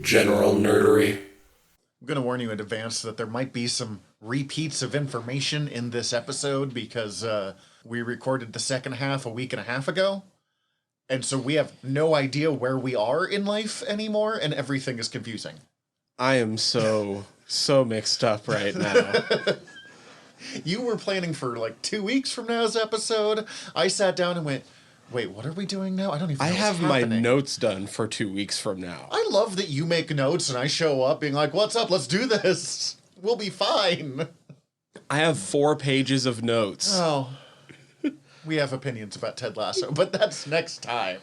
general nerdery. I'm going to warn you in advance that there might be some repeats of information in this episode because we recorded the second half a week and a half ago. And so we have no idea where we are in life anymore, and everything is confusing. I am so mixed up right now. You were planning for like 2 weeks from now's episode. I sat down and went, wait, what are we doing now? I don't even know what's have my happening. notes done for 2 weeks from now. I love that you make notes and I show up being like, what's up? Let's do this. We'll be fine. I have 4 pages of notes. Oh, we have opinions about Ted Lasso, but that's next time.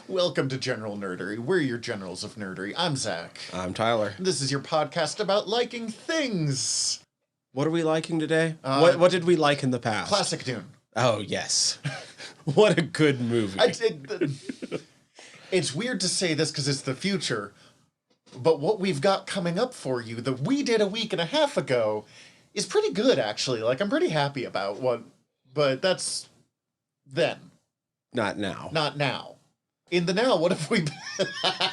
Welcome to General Nerdery. We're your generals of nerdery. I'm Zach. I'm Tyler. This is your podcast about liking things. What are we liking today? What did we like in the past? Classic Dune. Oh, yes. What a good movie. It's weird to say this because it's the future, but what we've got coming up for you that we did a week and a half ago is pretty good, actually. Like, I'm pretty happy about but that's then. Not now. Not now. In the now, what if we...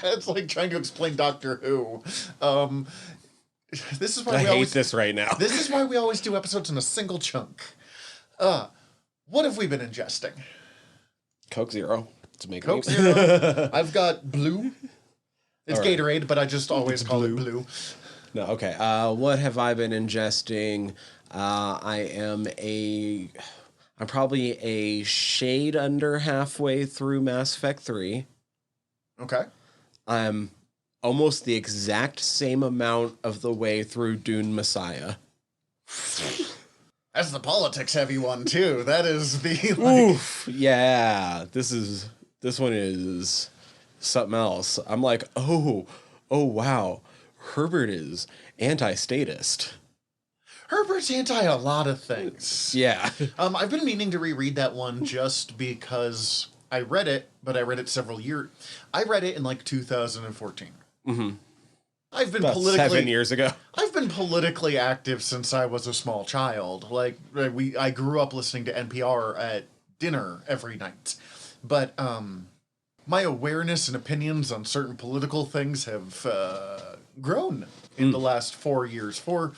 It's like trying to explain Doctor Who. This is why I hate this right now. This is why we always do episodes in a single chunk. What have we been ingesting? Coke Zero. To make Coke Zero. I've got blue. It's All right. Gatorade, but I just always call it blue. No, okay. What have I been ingesting? I'm probably a shade under halfway through Mass Effect 3. Okay. I'm almost the exact same amount of the way through Dune Messiah. That's the politics heavy one too. That is the Oof, yeah. This one is something else. I'm like, oh wow. Herbert is anti-statist. Herbert's anti a lot of things. Yeah. I've been meaning to reread that one just because I read it, but I read it several years. I read it in like 2014. Mm-hmm. I've been About 7 years ago. I've been politically active since I was a small child. Like I grew up listening to NPR at dinner every night. But my awareness and opinions on certain political things have grown in the last 4 years for,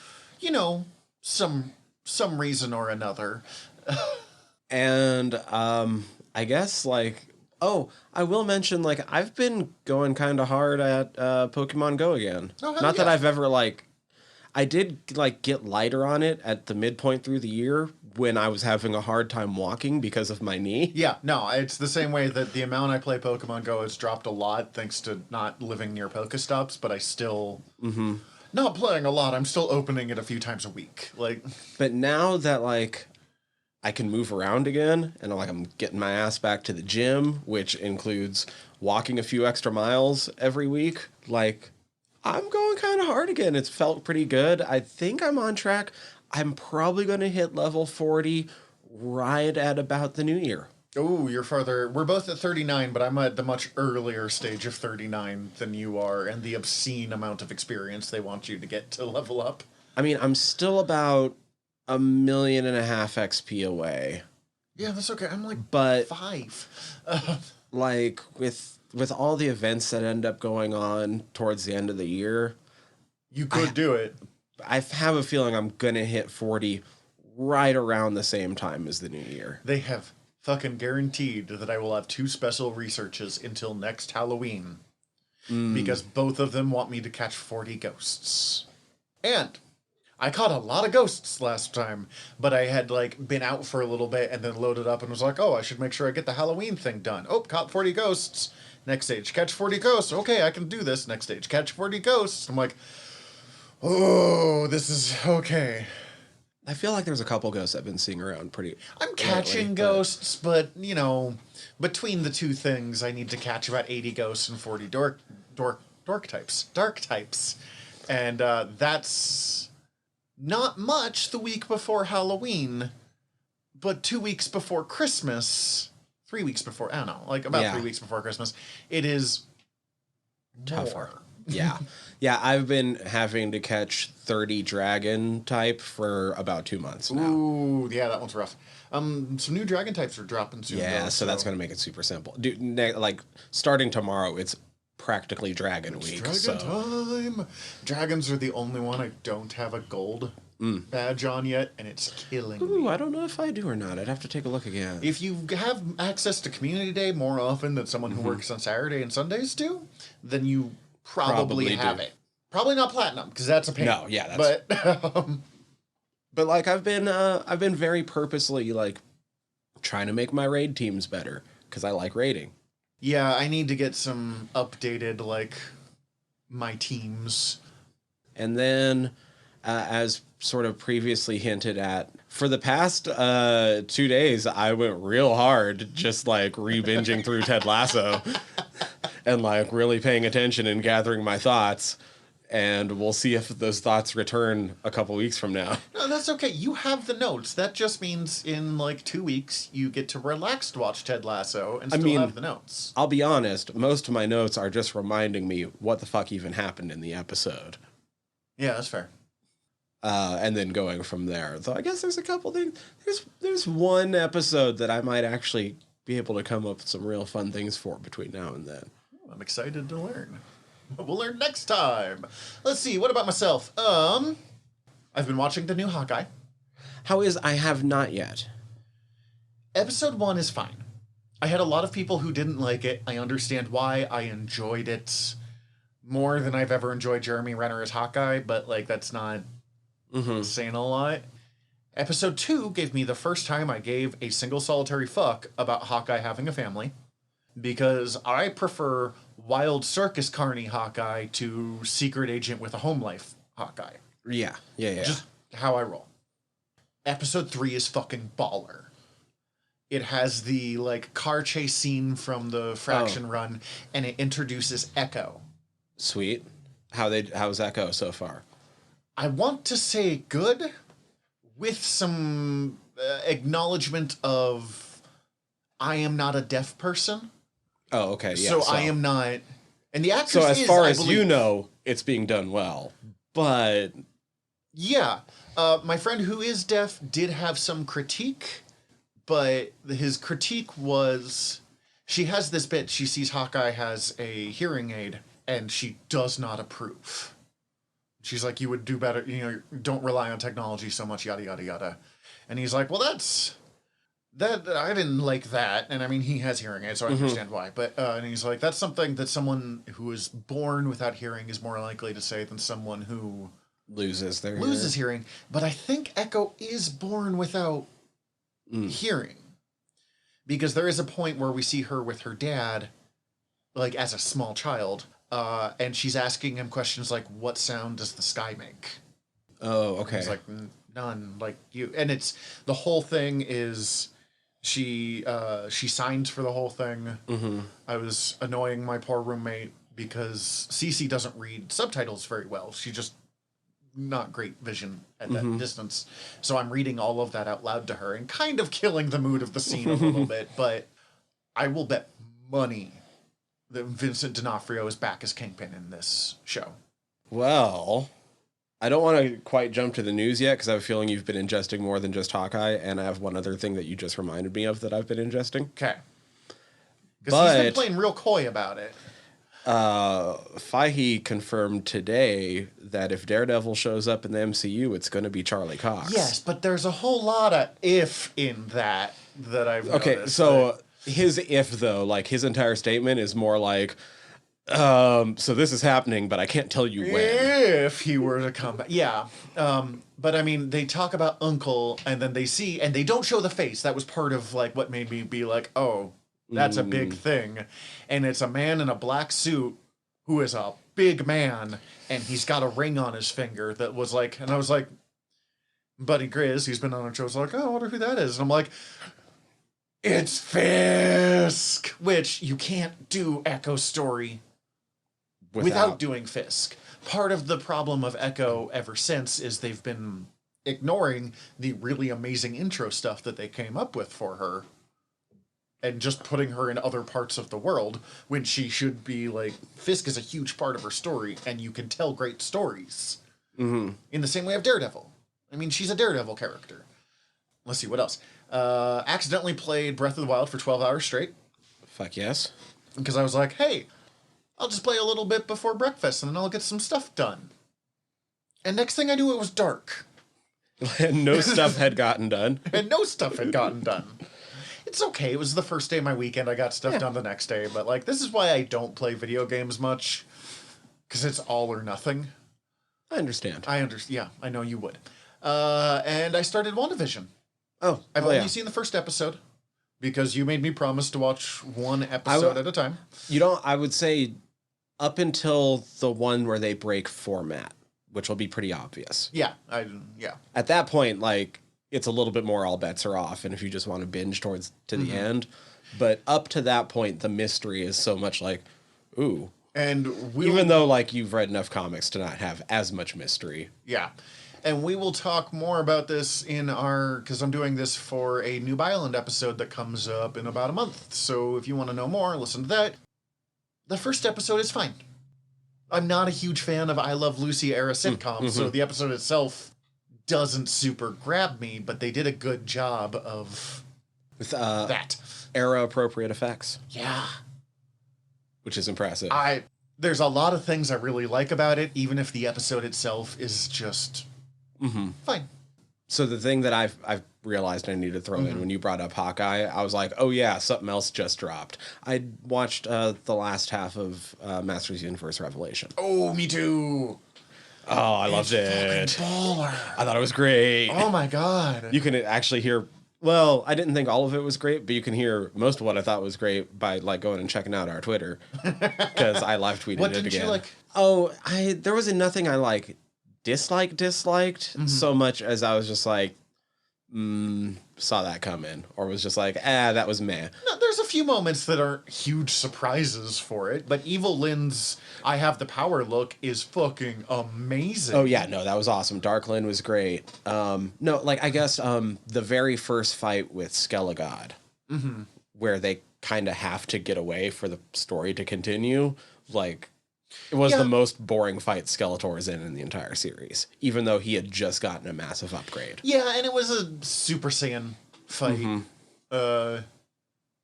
some reason or another. And I guess I will mention I've been going kind of hard at Pokemon Go again. Oh, hell Not that yeah. I've ever I did get lighter on it at the midpoint through the year when I was having a hard time walking because of my knee. Yeah, no, it's the same way that the amount I play Pokemon Go has dropped a lot thanks to not living near Pokestops, but I still... Mm-hmm. Not playing a lot, I'm still opening it a few times a week. But now that I can move around again, and I'm getting my ass back to the gym, which includes walking a few extra miles every week. I'm going kind of hard again. It's felt pretty good. I think I'm on track. I'm probably going to hit level 40 right at about the new year. Oh, you're farther. We're both at 39, but I'm at the much earlier stage of 39 than you are, and the obscene amount of experience they want you to get to level up. I mean, I'm still about 1.5 million XP away. Yeah, that's okay. I'm but 5. With all the events that end up going on towards the end of the year, You could do it. I have a feeling I'm going to hit 40 right around the same time as the new year. They have fucking guaranteed that I will have 2 special researches until next Halloween. Because both of them want me to catch 40 ghosts. And I caught a lot of ghosts last time, but I had been out for a little bit and then loaded up and was like, oh, I should make sure I get the Halloween thing done. Oh, caught 40 ghosts. Next stage, catch 40 ghosts. Okay, I can do this. Next stage, catch 40 ghosts. I'm like, oh, this is okay. I feel like there's a couple ghosts I've been seeing around pretty. I'm catching ghosts, but between the two things, I need to catch about 80 ghosts and 40 dark types. And that's not much the week before Halloween, but 2 weeks before Christmas, 3 weeks before, I don't know, about 3 weeks before Christmas, it is Tougher. more. Yeah. Yeah, I've been having to catch 30 dragon type for about 2 months now. Ooh, yeah, that one's rough. Some new dragon types are dropping soon. Yeah, though, so that's going to make it super simple. Dude, starting tomorrow, it's practically Dragon Week. Dragon So time! Dragons are the only one I don't have a gold badge on yet, and it's killing ooh, me. I don't know if I do or not. I'd have to take a look again. If you have access to Community Day more often than someone who works on Saturday and Sundays do, then you probably have do. it. Probably not platinum, because that's a pain. No, yeah, that's... But But like I've been very purposely like trying to make my raid teams better because I like raiding. yeah, I need to get some updated like my teams. And then, as sort of previously hinted at, for the past 2 days, I went real hard, just like re-binging through Ted Lasso, and like really paying attention and gathering my thoughts. And we'll see if those thoughts return a couple weeks from now. No, that's okay. You have the notes. That just means in like 2 weeks you get to relaxed watch Ted Lasso and still have the notes. I'll be honest, most of my notes are just reminding me what the fuck even happened in the episode. Yeah, that's fair. And then going from there. Though I guess there's a couple things. There's one episode that I might actually be able to come up with some real fun things for between now and then. I'm excited to learn. We'll learn next time. Let's see. What about myself? I've been watching the new Hawkeye. How is I have not yet. Episode 1 is fine. I had a lot of people who didn't like it. I understand why. I enjoyed it more than I've ever enjoyed Jeremy Renner as Hawkeye, but like that's not saying a lot. Episode 2 gave me the first time I gave a single solitary fuck about Hawkeye having a family, because I prefer Wild Circus Carney Hawkeye to Secret Agent with a Home Life Hawkeye. Yeah. Just how I roll. Episode 3 is fucking baller. It has the like car chase scene from the Fraction run, and it introduces Echo. Sweet. How's Echo so far? I want to say good, with some acknowledgement of I am not a deaf person. Oh, okay. Yeah. So I am not, and the actress. So as is, far I as believe, you know, it's being done well, but yeah, my friend who is deaf did have some critique, but his critique was she has this bit. She sees Hawkeye has a hearing aid, and she does not approve. She's like, you would do better, don't rely on technology so much, yada, yada, yada. And he's like, well, that I didn't like that. And I mean, he has hearing aids, so I understand why. But, and he's like, that's something that someone who is born without hearing is more likely to say than someone who loses hearing. But I think Echo is born without hearing. Because there is a point where we see her with her dad, like as a small child, and she's asking him questions like, what sound does the sky make? Oh, okay. And he's like, none, like you. And it's, the whole thing is, she signed for the whole thing. I was annoying my poor roommate because Cece doesn't read subtitles very well. She just not great vision at that distance. So I'm reading all of that out loud to her and kind of killing the mood of the scene a little bit. But I will bet money that Vincent D'Onofrio is back as Kingpin in this show. Well, I don't want to quite jump to the news yet because I have a feeling you've been ingesting more than just Hawkeye, and I have one other thing that you just reminded me of that I've been ingesting. Okay. Because he's been playing real coy about it. Fahey confirmed today that if Daredevil shows up in the MCU, it's going to be Charlie Cox. Yes, but there's a whole lot of if in that I've noticed. Okay, so his if, though, like his entire statement is more like, so this is happening, but I can't tell you when. If he were to come back. Yeah. But I mean, they talk about Uncle, and then they see, and they don't show the face. That was part of like what made me be like, oh, that's a big thing. And it's a man in a black suit who is a big man, and he's got a ring on his finger that was like, and I was like, Buddy Grizz, he's been on our show, was like, oh, I wonder who that is. And I'm like, it's Fisk, which you can't do Echo's story without doing Fisk. Part of the problem of Echo ever since is they've been ignoring the really amazing intro stuff that they came up with for her and just putting her in other parts of the world when she should be like, Fisk is a huge part of her story and you can tell great stories. In the same way of Daredevil. I mean, she's a Daredevil character. Let's see, what else? Accidentally played Breath of the Wild for 12 hours straight. Fuck yes. Because I was like, hey, I'll just play a little bit before breakfast and then I'll get some stuff done. And next thing I knew, it was dark. And no stuff had gotten done. And no stuff had gotten done. It's okay. It was the first day of my weekend. I got stuff done the next day. But, like, this is why I don't play video games much. Because it's all or nothing. I understand. Yeah, I know you would. And I started WandaVision. I've only seen the first episode. Because you made me promise to watch one episode at a time. I would say up until the one where they break format, which will be pretty obvious. Yeah. At that point, like, it's a little bit more all bets are off, and if you just want to binge to the end. But up to that point, the mystery is so much like, ooh. And even though, like, you've read enough comics to not have as much mystery. Yeah. And we will talk more about this because I'm doing this for a Noob Island episode that comes up in about a month. So if you want to know more, listen to that. The first episode is fine. I'm not a huge fan of I Love Lucy era sitcoms, so the episode itself doesn't super grab me, but they did a good job of that. Era appropriate effects. Yeah. Which is impressive. There's a lot of things I really like about it, even if the episode itself is just fine. So the thing that I've realized I need to throw in when you brought up Hawkeye, I was like, oh yeah, something else just dropped. I watched the last half of Masters Universe Revelation. Oh, me too. Oh, I loved it. Baller. I thought it was great. Oh my god. You can actually hear. Well, I didn't think all of it was great, but you can hear most of what I thought was great by like going and checking out our Twitter because I live tweeted what it didn't again. You like? Oh, there wasn't nothing I like disliked so much as I was just like saw that coming or was just like that was meh. No, there's a few moments that aren't huge surprises for it, but Evil Lynn's I Have the Power look is fucking amazing. Oh yeah, no, that was awesome. Dark Lynn was great. No, like I guess the very first fight with Skelegod, where they kind of have to get away for the story to continue, like it was the most boring fight Skeletor is in the entire series, even though he had just gotten a massive upgrade. Yeah, and it was a Super Saiyan fight.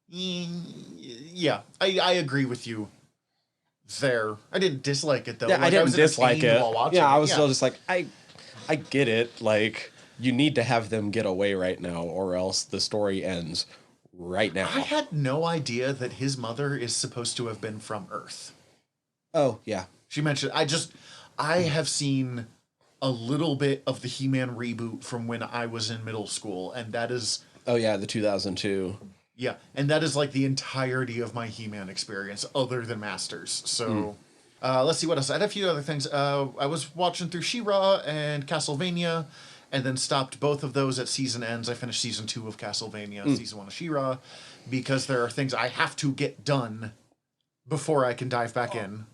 Yeah, I agree with you there. I didn't dislike it, though. Yeah, like, I didn't dislike it. While watching I was still just like, I get it. Like, you need to have them get away right now, or else the story ends right now. I had no idea that his mother is supposed to have been from Earth. Oh, yeah. She mentioned, I have seen a little bit of the He-Man reboot from when I was in middle school, and that is... Oh, yeah, the 2002. Yeah, and that is like the entirety of my He-Man experience, other than Masters. So, let's see what else. I had a few other things. I was watching through She-Ra and Castlevania, and then stopped both of those at season ends. I finished season 2 of Castlevania, season 1 of She-Ra, because there are things I have to get done before I can dive back in.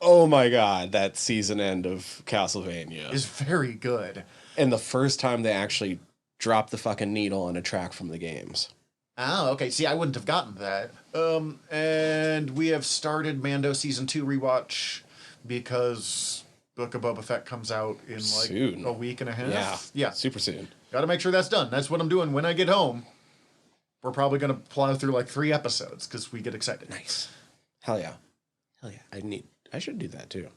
Oh my god, that season end of Castlevania is very good. And the first time they actually dropped the fucking needle on a track from the games. Oh, okay. See, I wouldn't have gotten that. And we have started Mando season 2 rewatch because Book of Boba Fett comes out in like soon. A week and a half. Yeah. Super soon. Got to make sure that's done. That's what I'm doing when I get home. We're probably going to plow through like 3 episodes because we get excited. Nice. Hell yeah. I should do that too.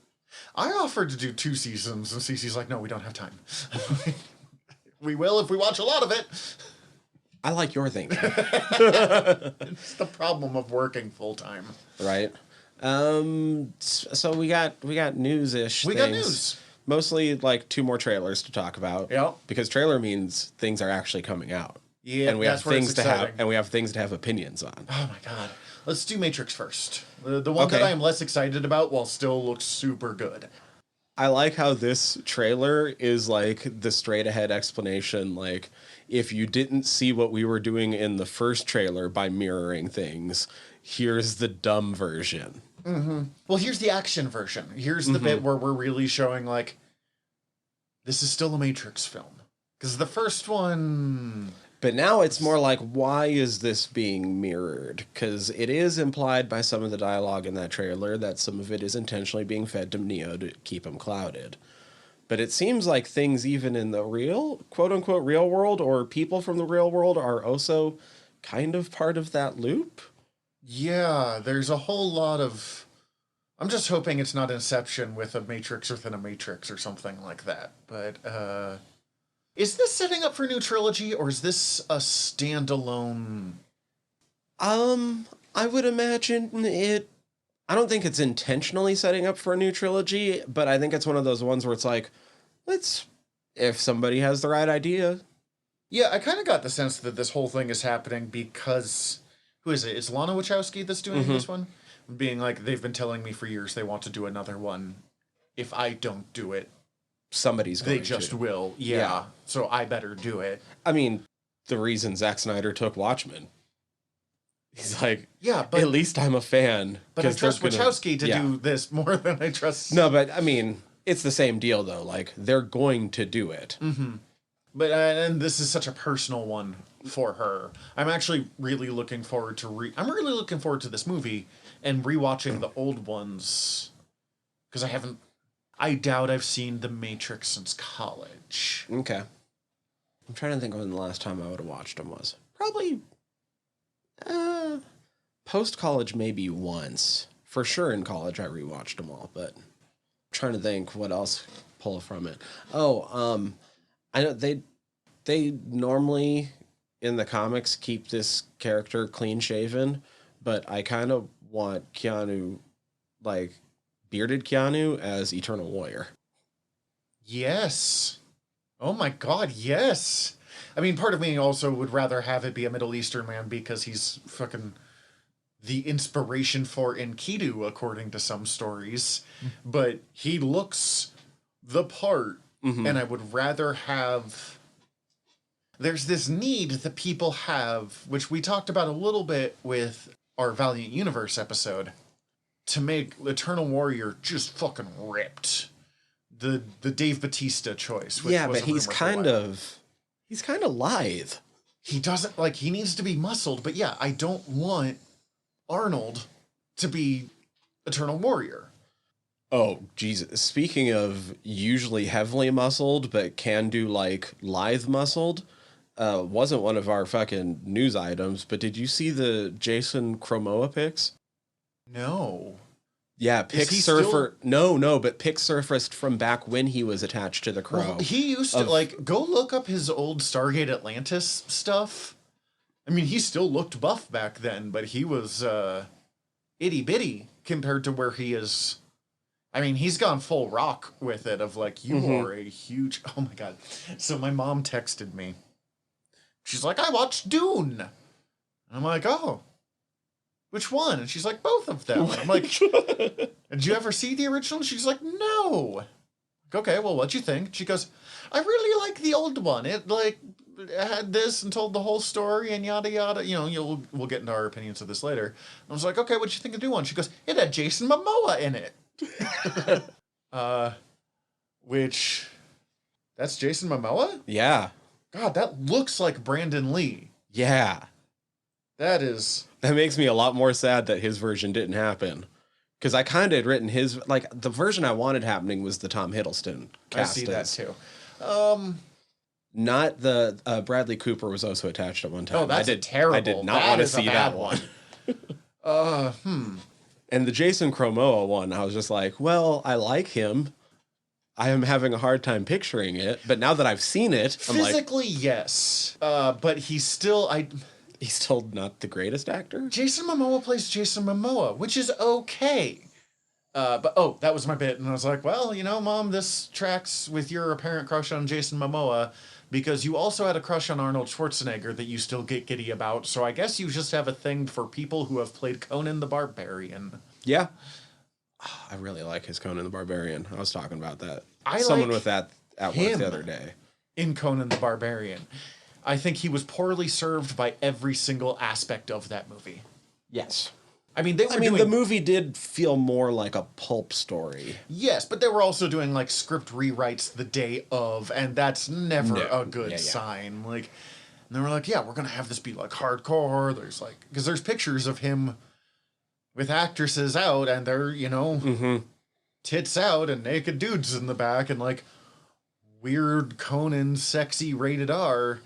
I offered to do 2 seasons, and Cece's like, no, we don't have time. We will if we watch a lot of it. I like your thinking. It's the problem of working full time. Right. So we got news-ish. We got news. Mostly like 2 more trailers to talk about. Yeah. Because trailer means things are actually coming out. Yeah, and we have things to have, and we have things to have opinions on. Oh my god. Let's do Matrix first. The one that I am less excited about while still looks super good. I like how this trailer is like the straight ahead explanation. Like, if you didn't see what we were doing in the first trailer by mirroring things, here's the dumb version. Well, here's the action version. Here's the bit where we're really showing, like, this is still a Matrix film. Because the first one... But now it's more like, why is this being mirrored? Because it is implied by some of the dialogue in that trailer that some of it is intentionally being fed to Neo to keep him clouded. But it seems like things even in the real, quote-unquote, real world, or people from the real world are also kind of part of that loop. Yeah, there's a whole lot of I'm just hoping it's not Inception with a Matrix within a Matrix or something like that. But is this setting up for a new trilogy, or is this a standalone? I would imagine it. I don't think it's intentionally setting up for a new trilogy, but I think it's one of those ones where it's like, let's, if somebody has the right idea. Yeah, I kind of got the sense that this whole thing is happening because who is it? It's Lana Wachowski that's doing this one, being like they've been telling me for years they want to do another one. If I don't do it, Somebody's going they just to. will. Yeah, so I better do it. I mean, the reason Zack Snyder took Watchmen. He's like, Yeah, but at least I'm a fan. but I 'cause they're trust Wachowski to do this more than I trust. No, but I mean, it's the same deal though. Like, they're going to do it. But and this is such a personal one for her. I'm actually really looking forward to I'm really looking forward to this movie and rewatching the old ones because I doubt I've seen The Matrix since college. Okay. I'm trying to think when the last time I would have watched them was. Probably post-college, maybe once. For sure in college I rewatched them all, but I'm trying to think what else pull from it. I know they normally in the comics keep this character clean shaven, but I kind of want Keanu, like bearded Keanu, as Eternal Warrior. Yes. Oh my god, yes. I mean, part of me also would rather have it be a Middle Eastern man because he's fucking the inspiration for Enkidu, according to some stories. But he looks the part, and I would rather have. There's this need that people have, which we talked about a little bit with our Valiant Universe episode, to make Eternal Warrior just fucking ripped. The Dave Bautista choice. Which Yeah, was but a he's rumor for a while. kind of lithe. He doesn't, like, he needs to be muscled, but yeah, I don't want Arnold to be Eternal Warrior. Oh, Jesus. Speaking of usually heavily muscled, but can do like lithe muscled, wasn't one of our fucking news items, but did you see the Jason Chromoa pics? No. Yeah, Is pics he surfer. No, but pics surfaced from back when he was attached to the Crow. Well, he used to, like, go look up his old Stargate Atlantis stuff. I mean, he still looked buff back then, but he was itty bitty compared to where he is. I mean, he's gone full rock with it of like, you are a huge. Oh my god. So my mom texted me. She's like, I watched Dune. And I'm like, oh, which one? And she's like, both of them. And I'm like, did you ever see the original? She's like, no. Like, okay, well, what'd you think? She goes, I really like the old one. It like had this and told the whole story and yada yada. You know, we'll get into our opinions of this later. And I was like, okay, what'd you think of the new one? She goes, it had Jason Momoa in it. Which that's Jason Momoa? Yeah. God, that looks like Brandon Lee. Yeah. That is. That makes me a lot more sad that his version didn't happen. Because I kind of had written his, like, the version I wanted happening was the Tom Hiddleston cast. I see that too. Not the Bradley Cooper was also attached at one time. Oh, that's terrible. I did not want to see that one. And the Jason Chromoa one, I was just like, well, I like him. I am having a hard time picturing it, but now that I've seen it, I'm like, physically, yes. But he's still he's still not the greatest actor. Jason Momoa plays Jason Momoa, which is okay. But that was my bit, and I was like, well, you know, Mom, this tracks with your apparent crush on Jason Momoa, because you also had a crush on Arnold Schwarzenegger that you still get giddy about, so I guess you just have a thing for people who have played Conan the Barbarian. Yeah. I really like his Conan the Barbarian. I was talking about that. I Someone like with that at work the other day. In Conan the Barbarian. I think he was poorly served by every single aspect of that movie. Yes. I mean, the movie did feel more like a pulp story. Yes, but they were also doing like script rewrites the day of, and that's never a good sign. Like, and they were like, yeah, we're gonna have this be like hardcore. There's like, because there's pictures of him with actresses out, and they're, you know, tits out and naked dudes in the back, and like weird Conan sexy rated R,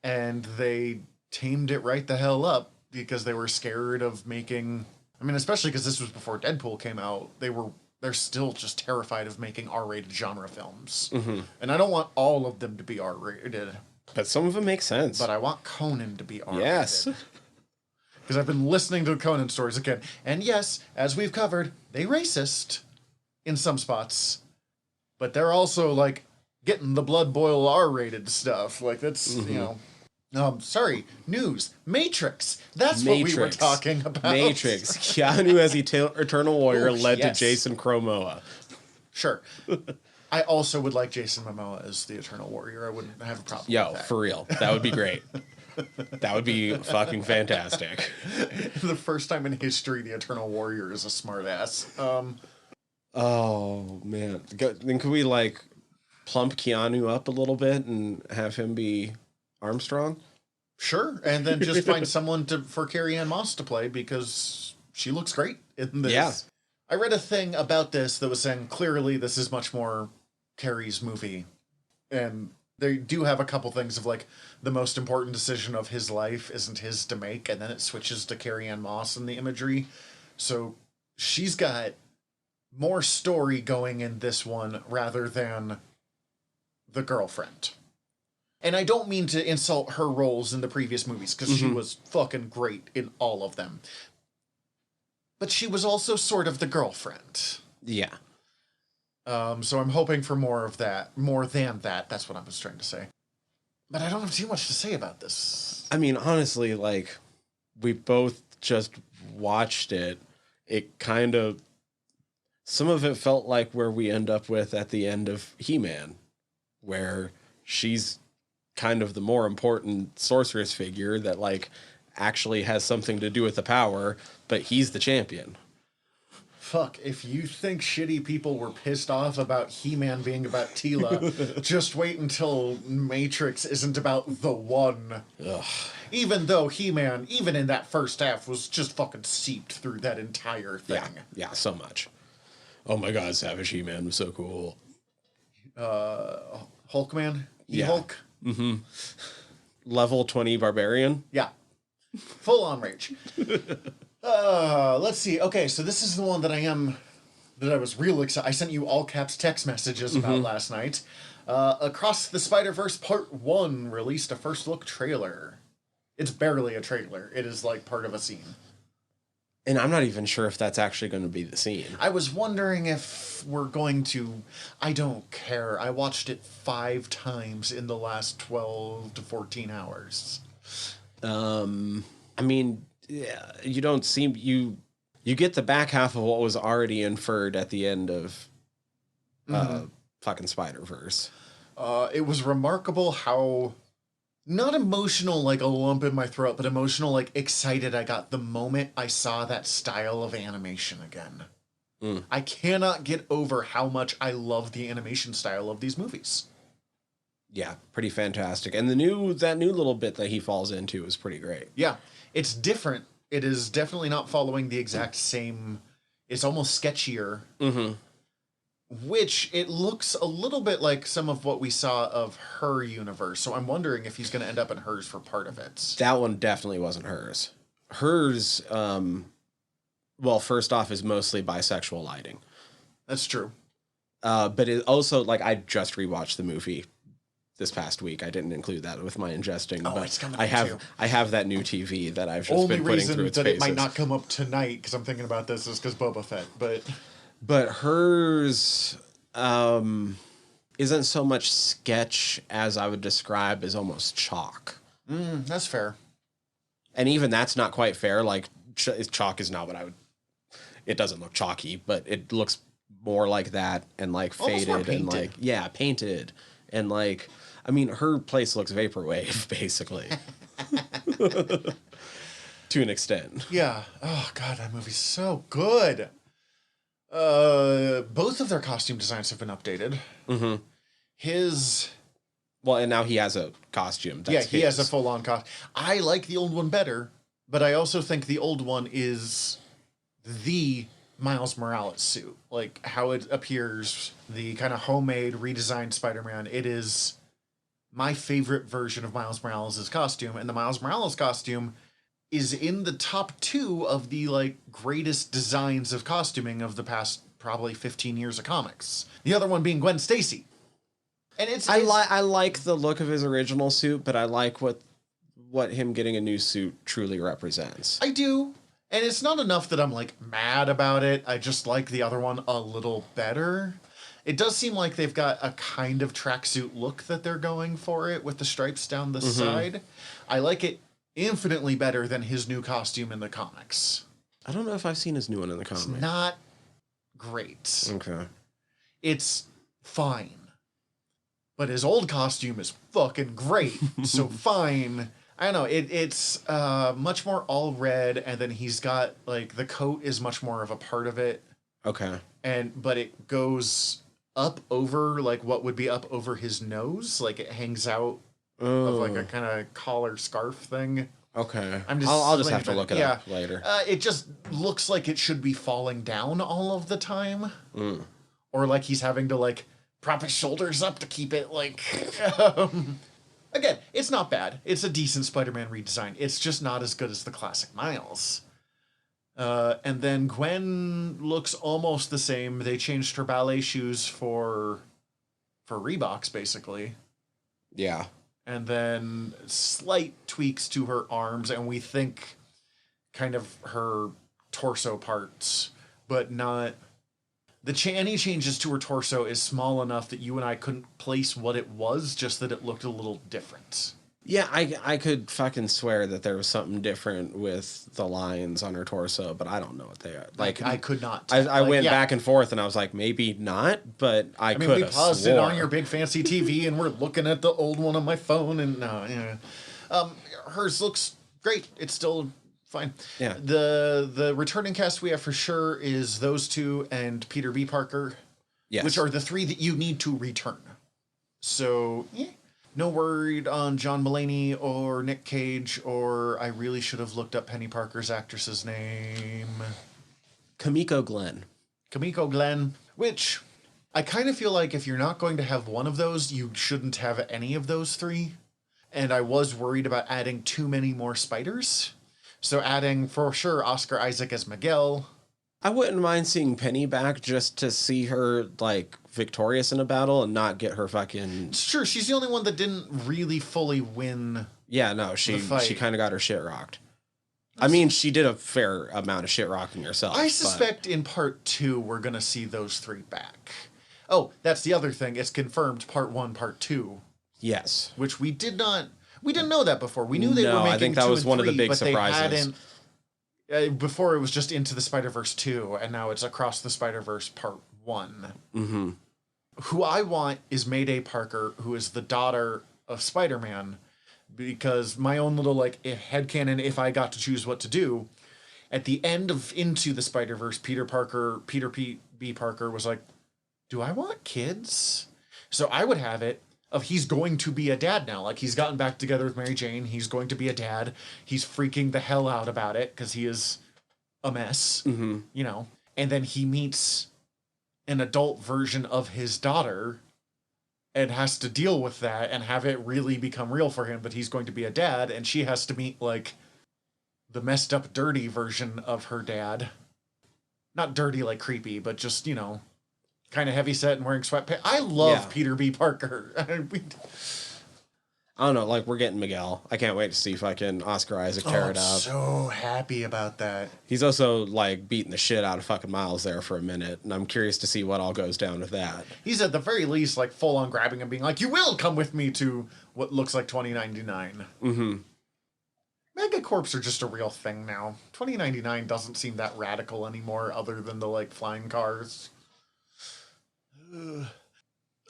and they tamed it right the hell up because they were scared of making I mean, especially because this was before Deadpool came out. They're still just terrified of making R-rated genre films. Mm-hmm. And I don't want all of them to be R-rated. But some of them make sense. But I want Conan to be R-rated. Yes. Because I've been listening to the Conan stories again. And yes, as we've covered, they racist in some spots. But they're also, like, getting the blood boil R-rated stuff. Like, that's, you know... sorry, news. Matrix. That's what we were talking about. Matrix. Keanu as Eternal Warrior led to Jason Momoa. Sure. I also would like Jason Momoa as the Eternal Warrior. I wouldn't have a problem with that. For real. That would be great. That would be fucking fantastic. The first time in history the Eternal Warrior is a smartass. Oh, man. Then could we, like, plump Keanu up a little bit and have him be Armstrong? Sure. And then just find someone for Carrie-Anne Moss to play because she looks great in this. Yeah. I read a thing about this that was saying clearly this is much more Carrie's movie. And they do have a couple things of, like, the most important decision of his life isn't his to make, and then it switches to Carrie-Anne Moss in the imagery. So she's got more story going in this one rather than the girlfriend. And I don't mean to insult her roles in the previous movies, because she was fucking great in all of them. But she was also sort of the girlfriend. Yeah. So I'm hoping for more of that. More than that. That's what I was trying to say. But I don't have too much to say about this. I mean, honestly, like, we both just watched it. It kind of... Some of it felt like where we end up with at the end of He-Man, where she's kind of the more important sorceress figure that, like, actually has something to do with the power, but he's the champion. Fuck, if you think shitty people were pissed off about He-Man being about Teela, just wait until Matrix isn't about the one. Ugh. Even though He-Man, even in that first half, was just fucking seeped through that entire thing. Yeah, so much. Oh my god, Savage He-Man was so cool. Hulkman? He-Hulk? Mm-hmm. Level 20 Barbarian? Yeah. Full on rage. Let's see. Okay, so this is the one that I was real excited. I sent you all caps text messages about last night. Across the Spider-Verse Part 1 released a first look trailer. It's barely a trailer. It is like part of a scene. And I'm not even sure if that's actually going to be the scene. I was wondering if we're going to... I don't care. I watched it 5 times in the last 12 to 14 hours. I mean, yeah, you don't seem... You get the back half of what was already inferred at the end of fucking Spider-Verse. It was remarkable how... Not emotional like a lump in my throat, but emotional like excited I got the moment I saw that style of animation again. I cannot get over how much I love the animation style of these movies. Yeah, pretty fantastic. And that new little bit that he falls into is pretty great. Yeah, it's different. It is definitely not following the exact same... It's almost sketchier. Mm-hmm. Which, it looks a little bit like some of what we saw of her universe. So I'm wondering if he's going to end up in hers for part of it. That one definitely wasn't hers. Hers, well, first off, is mostly bisexual lighting. That's true. But it also, like, I just rewatched the movie this past week. I didn't include that with my ingesting, but it's coming I have too. I have that new TV that I've just been putting through its paces. Only reason that it might not come up tonight, because I'm thinking about this, is because Boba Fett, But hers isn't so much sketch as I would describe as almost chalk. That's fair. And even that's not quite fair. Like, chalk is not what I would... It doesn't look chalky, but it looks more like that, and like faded and like... Yeah, painted. And like... I mean, her place looks vaporwave, basically. To an extent. Yeah. Oh, God, that movie's so good. Both of their costume designs have been updated. Mm-hmm. Well, and now he has a costume. He has a full-on costume. I like the old one better, but I also think the old one is the Miles Morales suit. Like, how it appears, the kind of homemade, redesigned Spider-Man. It is my favorite version of Miles Morales' costume, and the Miles Morales costume is in the top 2 of the like greatest designs of costuming of the past probably 15 years of comics. The other one being Gwen Stacy. And I like the look of his original suit, but I like what him getting a new suit truly represents. I do. And it's not enough that I'm like mad about it. I just like the other one a little better. It does seem like they've got a kind of tracksuit look that they're going for it with the stripes down the side. I like it infinitely better than his new costume in the comics. I don't know if I've seen his new one in the comics. It's not great. Okay. It's fine. But his old costume is fucking great. So fine. I don't know. It's much more all red, and then he's got like the coat is much more of a part of it. Okay. But it goes up over like what would be up over his nose, like it hangs out of like a kind of collar scarf thing. Okay. I'll just have to look it up later. It just looks like it should be falling down all of the time, or like he's having to like prop his shoulders up to keep it like. Again, it's not bad. It's a decent Spider-Man redesign. It's just not as good as the classic Miles. And then Gwen looks almost the same. They changed her ballet shoes for Reeboks, basically. Yeah. And then slight tweaks to her arms, and we think kind of her torso parts, but not... any changes to her torso is small enough that you and I couldn't place what it was, just that it looked a little different. Yeah, I could fucking swear that there was something different with the lines on her torso, but I don't know what they are. Like I could not. I went back and forth, and I was like, maybe not, but I could have. We paused it on your big fancy TV, and we're looking at the old one on my phone, and hers looks great. It's still fine. Yeah. The returning cast we have for sure is those two and Peter B. Parker, which are the 3 that you need to return. So, yeah. No word on John Mulaney or Nick Cage, or I really should have looked up Penny Parker's actress's name. Kamiko Glenn, which I kind of feel like if you're not going to have one of those, you shouldn't have any of those 3. And I was worried about adding too many more spiders. So adding, for sure, Oscar Isaac as Miguel. I wouldn't mind seeing Penny back just to see her, like, victorious in a battle and not get her fucking... Sure, she's the only one that didn't really fully win. Yeah, no, she kind of got her shit rocked. I mean, she did a fair amount of shit rocking herself. I suspect in part 2, we're going to see those 3 back. Oh, that's the other thing. It's confirmed part 1, part 2. Yes. Which we didn't know that before. We knew they were making 2 and 3, I think that was one of the big surprises. They hadn't... before it was just Into the Spider-Verse 2, and now it's Across the Spider-Verse Part 1. Mm-hmm. Who I want is Mayday Parker, who is the daughter of Spider-Man, because my own little, like, headcanon, if I got to choose what to do, at the end of Into the Spider-Verse, Peter B. Parker was like, do I want kids? So I would have it of he's going to be a dad now. Like, he's gotten back together with Mary Jane. He's going to be a dad. He's freaking the hell out about it because he is a mess, you know. And then he meets an adult version of his daughter and has to deal with that and have it really become real for him that he's going to be a dad. And she has to meet, like, the messed up, dirty version of her dad. Not dirty, like creepy, but just, you know, kind of heavyset and wearing sweatpants. I love Peter B. Parker. I don't know, like, we're getting Miguel. I can't wait to see fucking Oscar Isaac tear it up. I'm so happy about that. He's also, like, beating the shit out of fucking Miles there for a minute, and I'm curious to see what all goes down with that. He's at the very least, like, full-on grabbing him, being like, you will come with me to what looks like 2099. Mm-hmm. Megacorps are just a real thing now. 2099 doesn't seem that radical anymore, other than the, like, flying cars.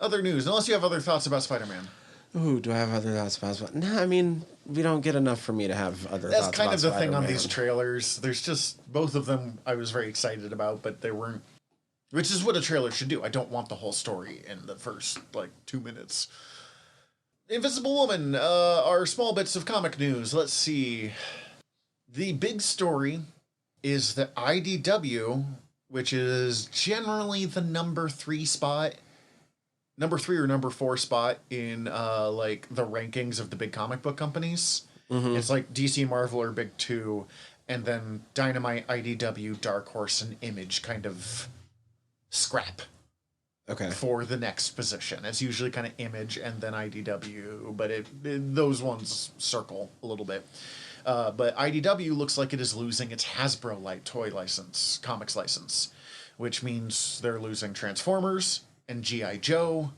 Other news, unless you have other thoughts about Spider-Man. Ooh, do I have other thoughts about Spider-Man? No, I mean, we don't get enough for me to have other thoughts about Spider-Man. That's kind of the thing on these trailers. There's just, both of them I was very excited about, but they weren't, which is what a trailer should do. I don't want the whole story in the first, like, 2 minutes. Invisible Woman, our small bits of comic news. Let's see. The big story is that IDW, which is generally the number 3 or number 4 spot in, like, the rankings of the big comic book companies, It's like DC and Marvel are big two, and then Dynamite, IDW, Dark Horse, and Image kind of scrap for the next position. It's usually kind of Image and then IDW, but those ones circle a little bit. But IDW looks like it is losing its Hasbro toy license, comics license, which means they're losing Transformers and G.I. Joe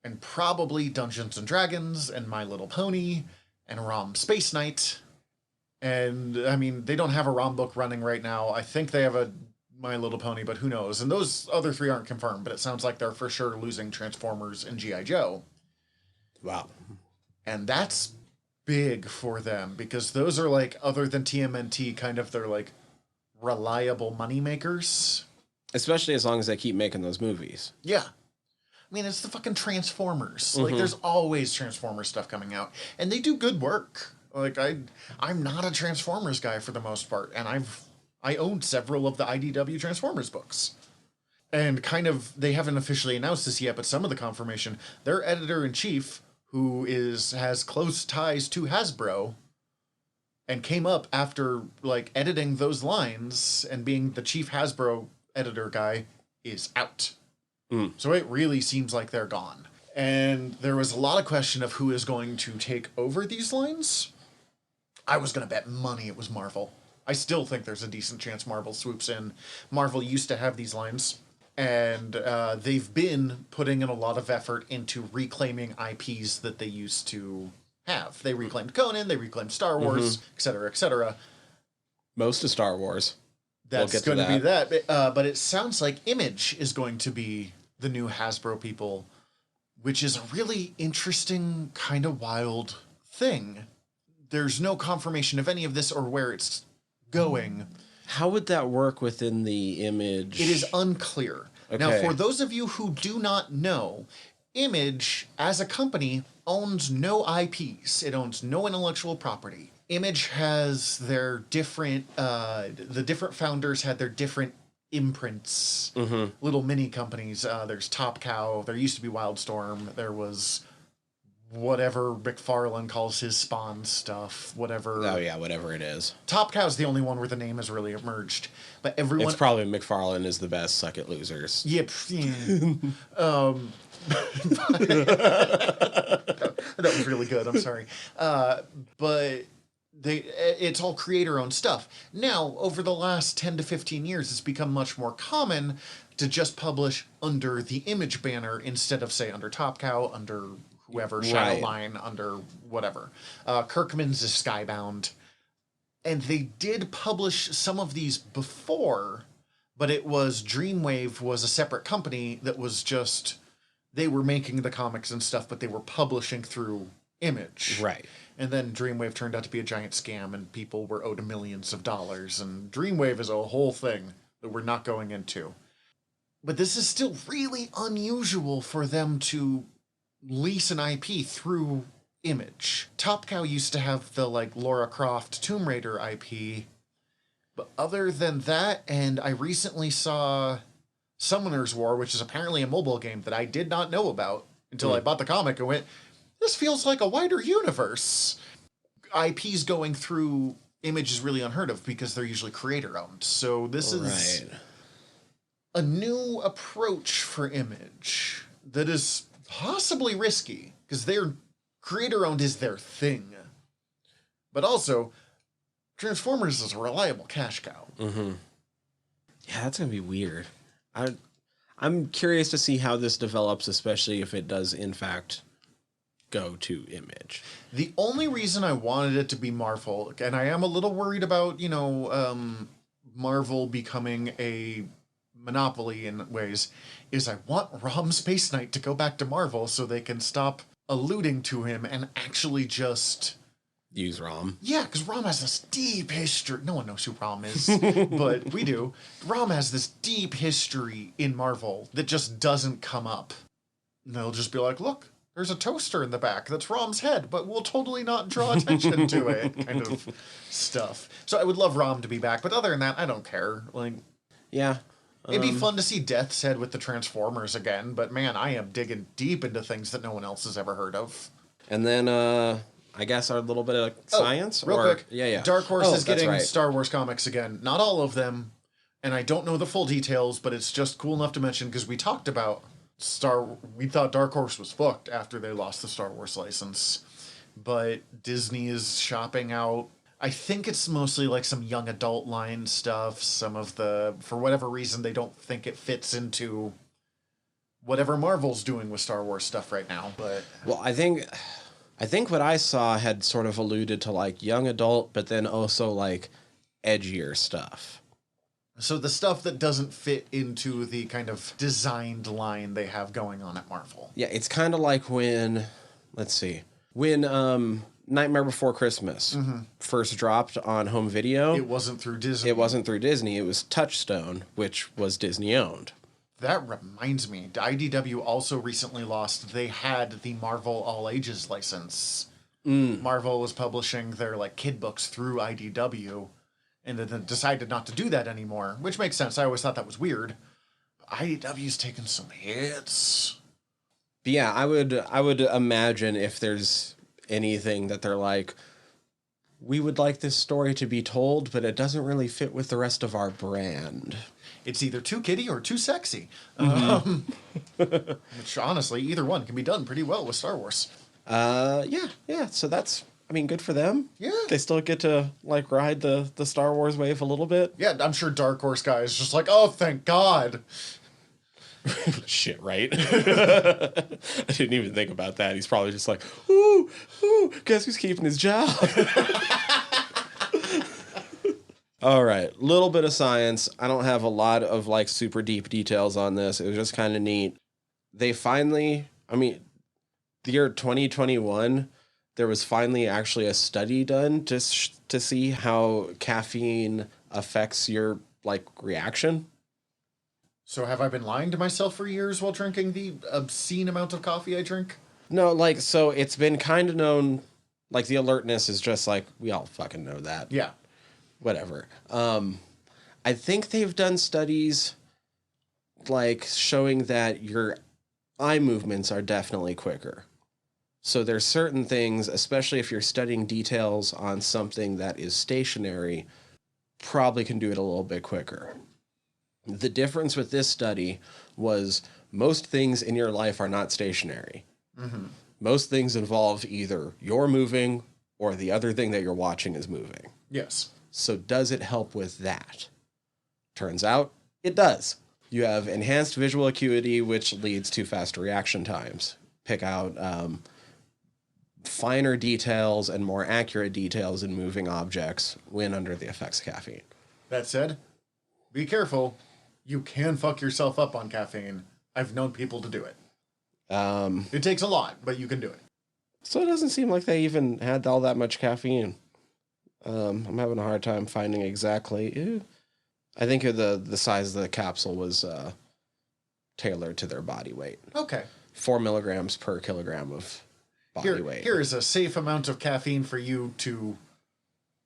and probably Dungeons and Dragons and My Little Pony and ROM Space Knight. And, I mean, they don't have a ROM book running right now. I think they have a My Little Pony, but who knows? And those other three aren't confirmed, but it sounds like they're for sure losing Transformers and G.I. Joe. Wow. And that's big for them, because those are, like, other than TMNT, kind of their, like, reliable moneymakers. Especially as long as they keep making those movies. Yeah. I mean, it's the fucking Transformers. Like, there's always Transformers stuff coming out. And they do good work. Like, I'm not a Transformers guy for the most part, and I owned several of the IDW Transformers books. And kind of, they haven't officially announced this yet, but some of the confirmation, their editor-in-chief, who has close ties to Hasbro, and came up after, like, editing those lines and being the chief Hasbro editor guy, is out. So it really seems like they're gone. And there was a lot of question of who is going to take over these lines. I was going to bet money it was Marvel. I still think there's a decent chance Marvel swoops in. Marvel used to have these lines, and they've been putting in a lot of effort into reclaiming IPs that they used to have. They reclaimed Conan, they reclaimed Star Wars, et cetera, Most of Star Wars. That's going to be that. But it sounds like Image is going to be the new Hasbro people, which is a really interesting, kind of wild thing. There's no confirmation of any of this or where it's going. How would that work within the Image? It is unclear. Okay. Now, for those of you who do not know, Image, as a company, owns no IPs. It owns no intellectual property. Image has their different, the different founders had their different imprints, little mini companies. There's Top Cow. There used to be Wildstorm. There was whatever McFarlane calls his Spawn stuff, whatever. Oh, yeah, whatever it is. Top Cow's the only one where the name has really emerged. But everyone... It's probably McFarlane is the best Suck It Losers. Yep. Yeah. That was really good. I'm sorry. But... it's all creator-owned stuff. Now, over the last 10 to 15 years, it's become much more common to just publish under the Image banner instead of, say, under Top Cow, under whoever, Shadowline, under whatever. Kirkman's is Skybound. And they did publish some of these before, but it was Dreamwave was a separate company that was just... They were making the comics and stuff, but they were publishing through Image. Right. And then Dreamwave turned out to be a giant scam, and people were owed millions of dollars. And Dreamwave is a whole thing that we're not going into. But this is still really unusual for them to lease an IP through Image. Top Cow used to have the, like, Lara Croft Tomb Raider IP. But other than that, and I recently saw Summoner's War, which is apparently a mobile game that I did not know about until I bought the comic and went... This feels like a wider universe. IPs going through Image is really unheard of because they're usually creator-owned. So this is a new approach for Image that is possibly risky because their creator-owned is their thing. But also, Transformers is a reliable cash cow. Yeah, that's going to be weird. I'm curious to see how this develops, especially if it does, in fact... go to Image. The only reason I wanted it to be Marvel, and I am a little worried about, Marvel becoming a monopoly in ways, is I want ROM Space Knight to go back to Marvel so they can stop alluding to him and actually just... use ROM. Yeah, because ROM has this deep history. No one knows who ROM is, but we do. ROM has this deep history in Marvel that just doesn't come up. And they'll just be like, look, there's a toaster in the back that's ROM's head, but we'll totally not draw attention to it, kind of stuff. So I would love ROM to be back, but other than that, I don't care. Like, yeah. It'd be fun to see Death's Head with the Transformers again, but man, I am digging deep into things that no one else has ever heard of. And then I I guess, a little bit of science? Real quick. Yeah. Dark Horse is that's getting right. Star Wars comics again. Not all of them, and I don't know the full details, but it's just cool enough to mention because we talked about we thought Dark Horse was fucked after they lost the Star Wars license. But Disney is shopping out. I think it's mostly like some young adult line stuff. Some of for whatever reason, they don't think it fits into whatever Marvel's doing with Star Wars stuff right now. But well, I think what I saw had sort of alluded to like young adult, but then also like edgier stuff. So the stuff that doesn't fit into the kind of designed line they have going on at Marvel. Yeah, it's kind of like when Nightmare Before Christmas first dropped on home video. It wasn't through Disney. It wasn't through Disney. It was Touchstone, which was Disney owned. That reminds me, IDW also recently lost. They had the Marvel All Ages license. Marvel was publishing their like kid books through IDW, and then decided not to do that anymore, which makes sense. I always thought that was weird. IDW's taken some hits. But yeah, I would imagine if there's anything that they're like, we would like this story to be told, but it doesn't really fit with the rest of our brand. It's either too kiddie or too sexy. Which honestly, either one can be done pretty well with Star Wars. Yeah. So that's, I mean, good for them. Yeah. They still get to like ride the Star Wars wave a little bit. Yeah, I'm sure Dark Horse guy is just like, oh, thank God. Shit, right? I didn't even think about that. He's probably just like, ooh, guess who's keeping his job? All right, little bit of science. I don't have a lot of like super deep details on this. It was just kind of neat. They finally, the year 2021, there was finally actually a study done to see how caffeine affects your like reaction. So have I been lying to myself for years while drinking the obscene amount of coffee I drink? No, like, so it's been kind of known, like, the alertness is just like, we all fucking know that. Yeah. Whatever. I think they've done studies, like, showing that your eye movements are definitely quicker. So there's certain things, especially if you're studying details on something that is stationary, probably can do it a little bit quicker. The difference with this study was most things in your life are not stationary. Mm-hmm. Most things involve either you're moving or the other thing that you're watching is moving. Yes. So does it help with that? Turns out it does. You have enhanced visual acuity, which leads to faster reaction times. Pick out finer details and more accurate details in moving objects when under the effects of caffeine. That said, be careful. You can fuck yourself up on caffeine. I've known people to do it. It takes a lot, but you can do it. So it doesn't seem like they even had all that much caffeine. I'm having a hard time finding exactly. I think the size of the capsule was tailored to their body weight. Okay. 4 milligrams per kilogram of body weight. Here is a safe amount of caffeine for you to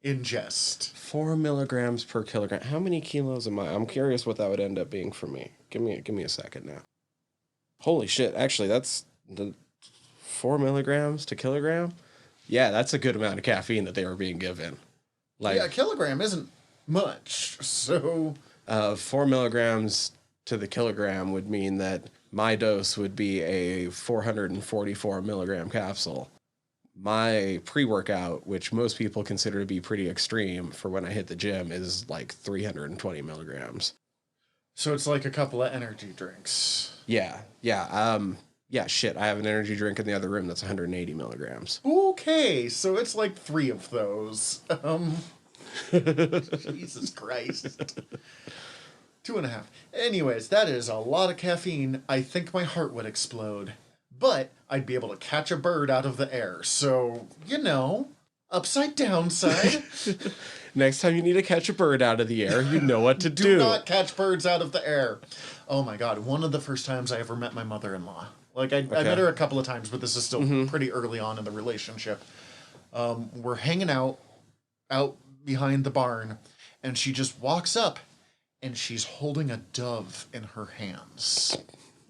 ingest. 4 milligrams per kilogram. How many kilos am I? I'm curious what that would end up being for me. Give me a second now. Holy shit! Actually, that's the 4 milligrams to kilogram. Yeah, that's a good amount of caffeine that they were being given. Like, yeah, a kilogram isn't much. So 4 milligrams to the kilogram would mean that my dose would be a 444 milligram capsule. My pre-workout, which most people consider to be pretty extreme for when I hit the gym, is like 320 milligrams. So it's like a couple of energy drinks. Yeah. Shit, I have an energy drink in the other room that's 180 milligrams. Okay, so it's like 3 of those. Jesus Christ. 2.5. Anyways, that is a lot of caffeine. I think my heart would explode. But I'd be able to catch a bird out of the air. So, upside downside. Next time you need to catch a bird out of the air, you know what to do. Do not catch birds out of the air. Oh my God. One of the first times I ever met my mother-in-law. Like, I met her a couple of times, but this is still pretty early on in the relationship. We're hanging out behind the barn, and she just walks up, and she's holding a dove in her hands.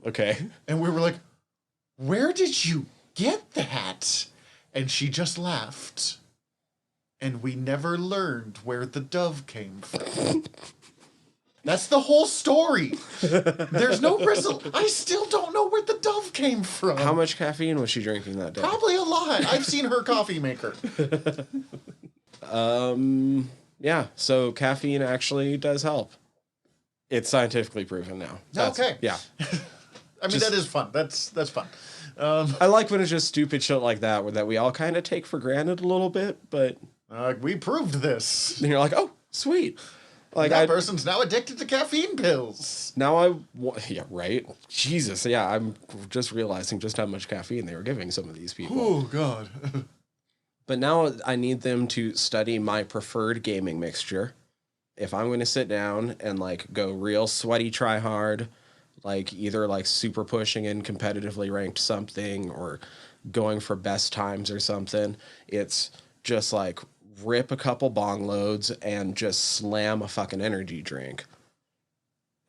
Okay. And we were like, where did you get that? And she just laughed. And we never learned where the dove came from. That's the whole story. There's no result. I still don't know where the dove came from. How much caffeine was she drinking that day? Probably a lot. I've seen her coffee maker. Yeah, so caffeine actually does help. It's scientifically proven now. Okay. Yeah. I mean, that is fun. That's fun. I like when it's just stupid shit like that, that we all kind of take for granted a little bit, but... we proved this. And you're like, oh, sweet. Like that person's now addicted to caffeine pills. Now yeah, right? Jesus, yeah, I'm just realizing just how much caffeine they were giving some of these people. Oh, God. But now I need them to study my preferred gaming mixture. If I'm going to sit down and, like, go real sweaty try hard, like, either, like, super pushing in competitively ranked something or going for best times or something, it's just, like... rip a couple bong loads and just slam a fucking energy drink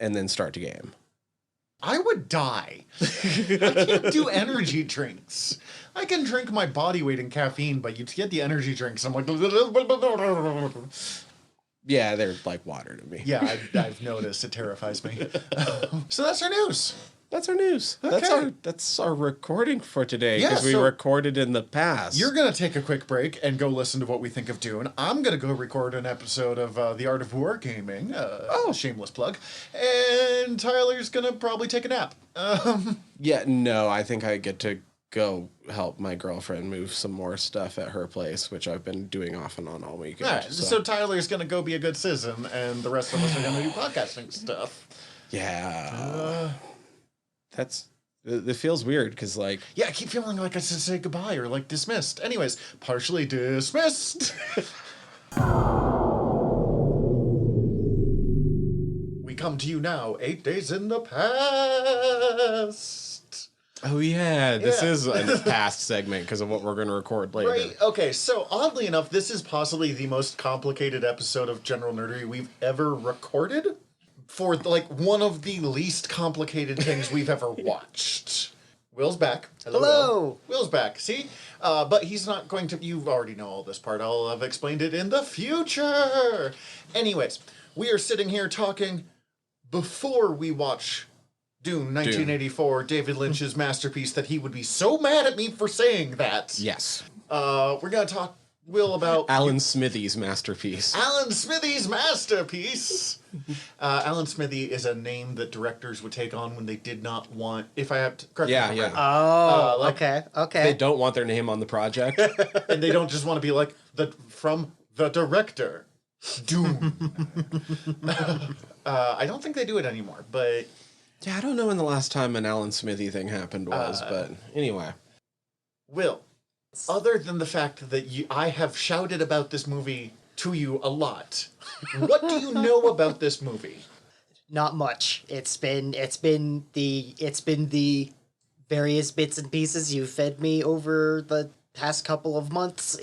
and then start the game. I would die. I can't do energy drinks. I can drink my body weight in caffeine, but you get the energy drinks, I'm like... Yeah, they're like water to me. Yeah, I've noticed. It terrifies me. So that's our news. That's our news. Okay. That's our recording for today, Yeah, because we recorded in the past. You're going to take a quick break and go listen to what we think of Dune. I'm going to go record an episode of The Art of Wargaming. Shameless plug. And Tyler's going to probably take a nap. Yeah, no, I think I get to go help my girlfriend move some more stuff at her place, which I've been doing off and on all weekend. All right, so Tyler's going to go be a good citizen, and the rest of us are going to do podcasting stuff. Yeah. It feels weird because, like... Yeah, I keep feeling like I should say goodbye or, like, dismissed. Anyways, partially dismissed. We come to you now, 8 days in the past. Oh, yeah, this is a past segment because of what we're going to record later. Right, okay, so oddly enough, this is possibly the most complicated episode of General Nerdery we've ever recorded. For, like, one of the least complicated things we've ever watched. Will's back. Hello. Will's back. See? But he's not going to... You already know all this part. I'll have explained it in the future. Anyways, we are sitting here talking before we watch Dune 1984, David Lynch's masterpiece, that he would be so mad at me for saying that. Yes. We're going to talk, Will, about... Alan Smithy's masterpiece. Alan Smithy's masterpiece. Alan Smithy is a name that directors would take on when they did not want... If I have to... Correct me if I'm wrong. Oh, okay. They don't want their name on the project. And they don't just want to be like, from the director, Dune. I don't think they do it anymore, but... Yeah, I don't know when the last time an Alan Smithy thing happened was, but anyway. Will, other than the fact that I have shouted about this movie to you a lot, what do you know about this movie? Not much. It's been the various bits and pieces you've fed me over the past couple of months.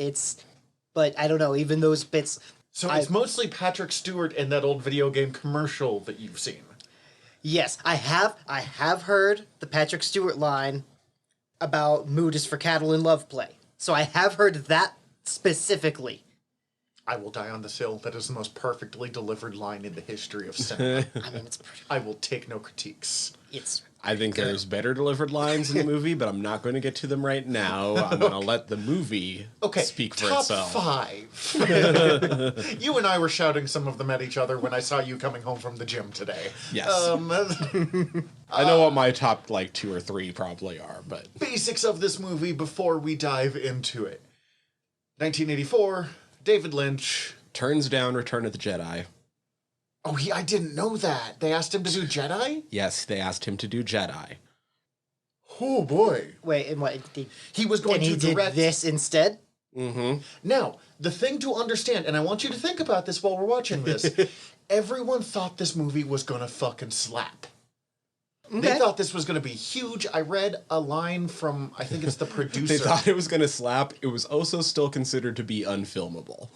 But I don't know, even those bits. So it's mostly Patrick Stewart and that old video game commercial that you've seen. Yes, I have heard the Patrick Stewart line about mood is for cattle and love play. So I have heard that specifically. I will die on this hill. That is the most perfectly delivered line in the history of cinema. I mean, it's pretty... I will take no critiques. I think there's better delivered lines in the movie, but I'm not going to get to them right now. I'm going to let the movie speak for itself. Top 5. You and I were shouting some of them at each other when I saw you coming home from the gym today. Yes. I know what my top, 2 or 3 probably are, but... Basics of this movie before we dive into it. 1984, David Lynch. Turns down Return of the Jedi. Oh, I didn't know that. They asked him to do Jedi? Yes, they asked him to do Jedi. Oh, boy. Wait, and what? He was going to direct... did this instead? Mm-hmm. Now, the thing to understand, and I want you to think about this while we're watching this, everyone thought this movie was going to fucking slap. Okay. They thought this was going to be huge. I read a line from, I think it's the producer. They thought it was going to slap. It was also still considered to be unfilmable.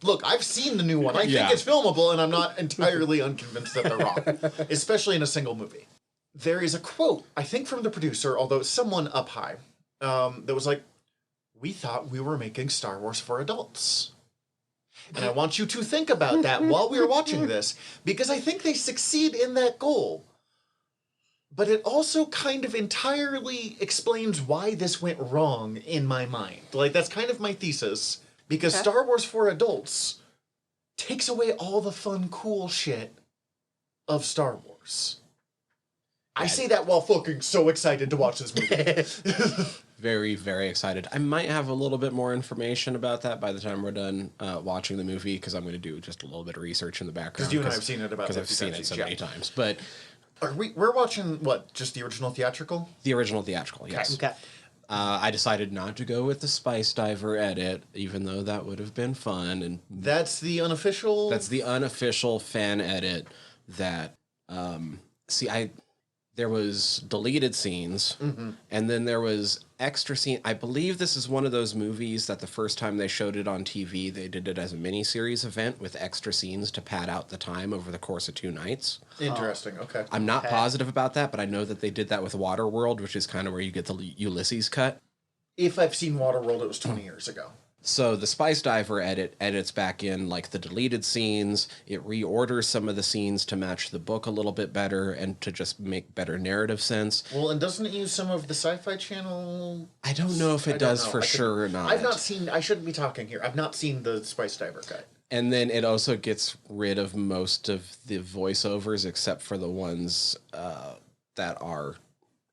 Look, I've seen the new one. I think it's filmable, and I'm not entirely unconvinced that they're wrong, especially in a single movie. There is a quote, I think from the producer, although it's someone up high, that was like, we thought we were making Star Wars for adults. And I want you to think about that while we are watching this, because I think they succeed in that goal. But it also kind of entirely explains why this went wrong in my mind. Like, that's kind of my thesis. Because Star Wars for adults takes away all the fun, cool shit of Star Wars. I say that while fucking so excited to watch this movie. Very, very excited. I might have a little bit more information about that by the time we're done watching the movie, because I'm going to do just a little bit of research in the background. Because you and I have seen it about 50 I've seen it so many times. But we're watching, what, just the original theatrical? The original theatrical, yes. Okay. I decided not to go with the Spice Diver edit, even though that would have been fun. And that's the unofficial? That's the unofficial fan edit that, there was deleted scenes, and then there was extra scene. I believe this is one of those movies that the first time they showed it on TV, they did it as a mini-series event with extra scenes to pad out the time over the course of 2 nights. Interesting, okay. I'm not positive about that, but I know that they did that with Waterworld, which is kind of where you get the Ulysses cut. If I've seen Waterworld, it was 20 years ago. So the Spice Diver edits back in like the deleted scenes. It reorders some of the scenes to match the book a little bit better and to just make better narrative sense. Well, and doesn't it use some of the Sci-Fi Channel? I don't know if it does for sure or not. I've not seen, I shouldn't be talking here. I've not seen the Spice Diver cut. And then it also gets rid of most of the voiceovers except for the ones that are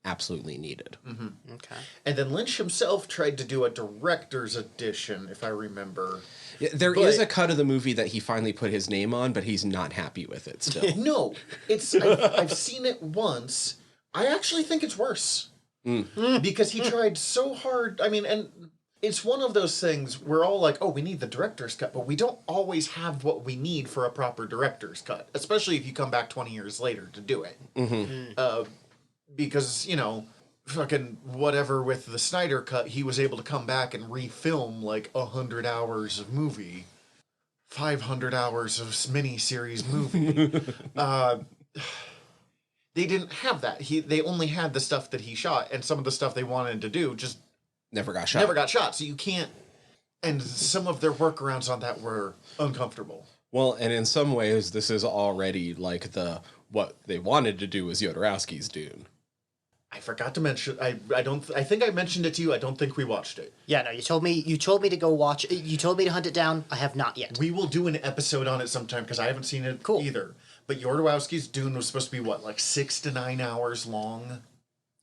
absolutely needed. Okay. And then Lynch himself tried to do a director's edition, if I remember. Yeah, there is a cut of the movie that he finally put his name on, but he's not happy with it still. No, I've seen it once. I actually think it's worse. Because he tried so hard. I mean, and it's one of those things we're all like, oh, we need the director's cut, but we don't always have what we need for a proper director's cut, especially if you come back 20 years later to do it. Because, you know, fucking whatever with the Snyder cut, he was able to come back and refilm like 100 hours of movie, 500 hours of mini-series movie. They didn't have that. They only had the stuff that he shot, and some of the stuff they wanted to do just never got shot. So you can't. And some of their workarounds on that were uncomfortable. Well, and in some ways, this is already like what they wanted to do was Jodorowsky's Dune. I forgot to mention. I think I mentioned it to you. I don't think we watched it. Yeah, no. You told me to go watch. You told me to hunt it down. I have not yet. We will do an episode on it sometime because I haven't seen it either. But Jodorowsky's Dune was supposed to be what, like 6 to 9 hours long.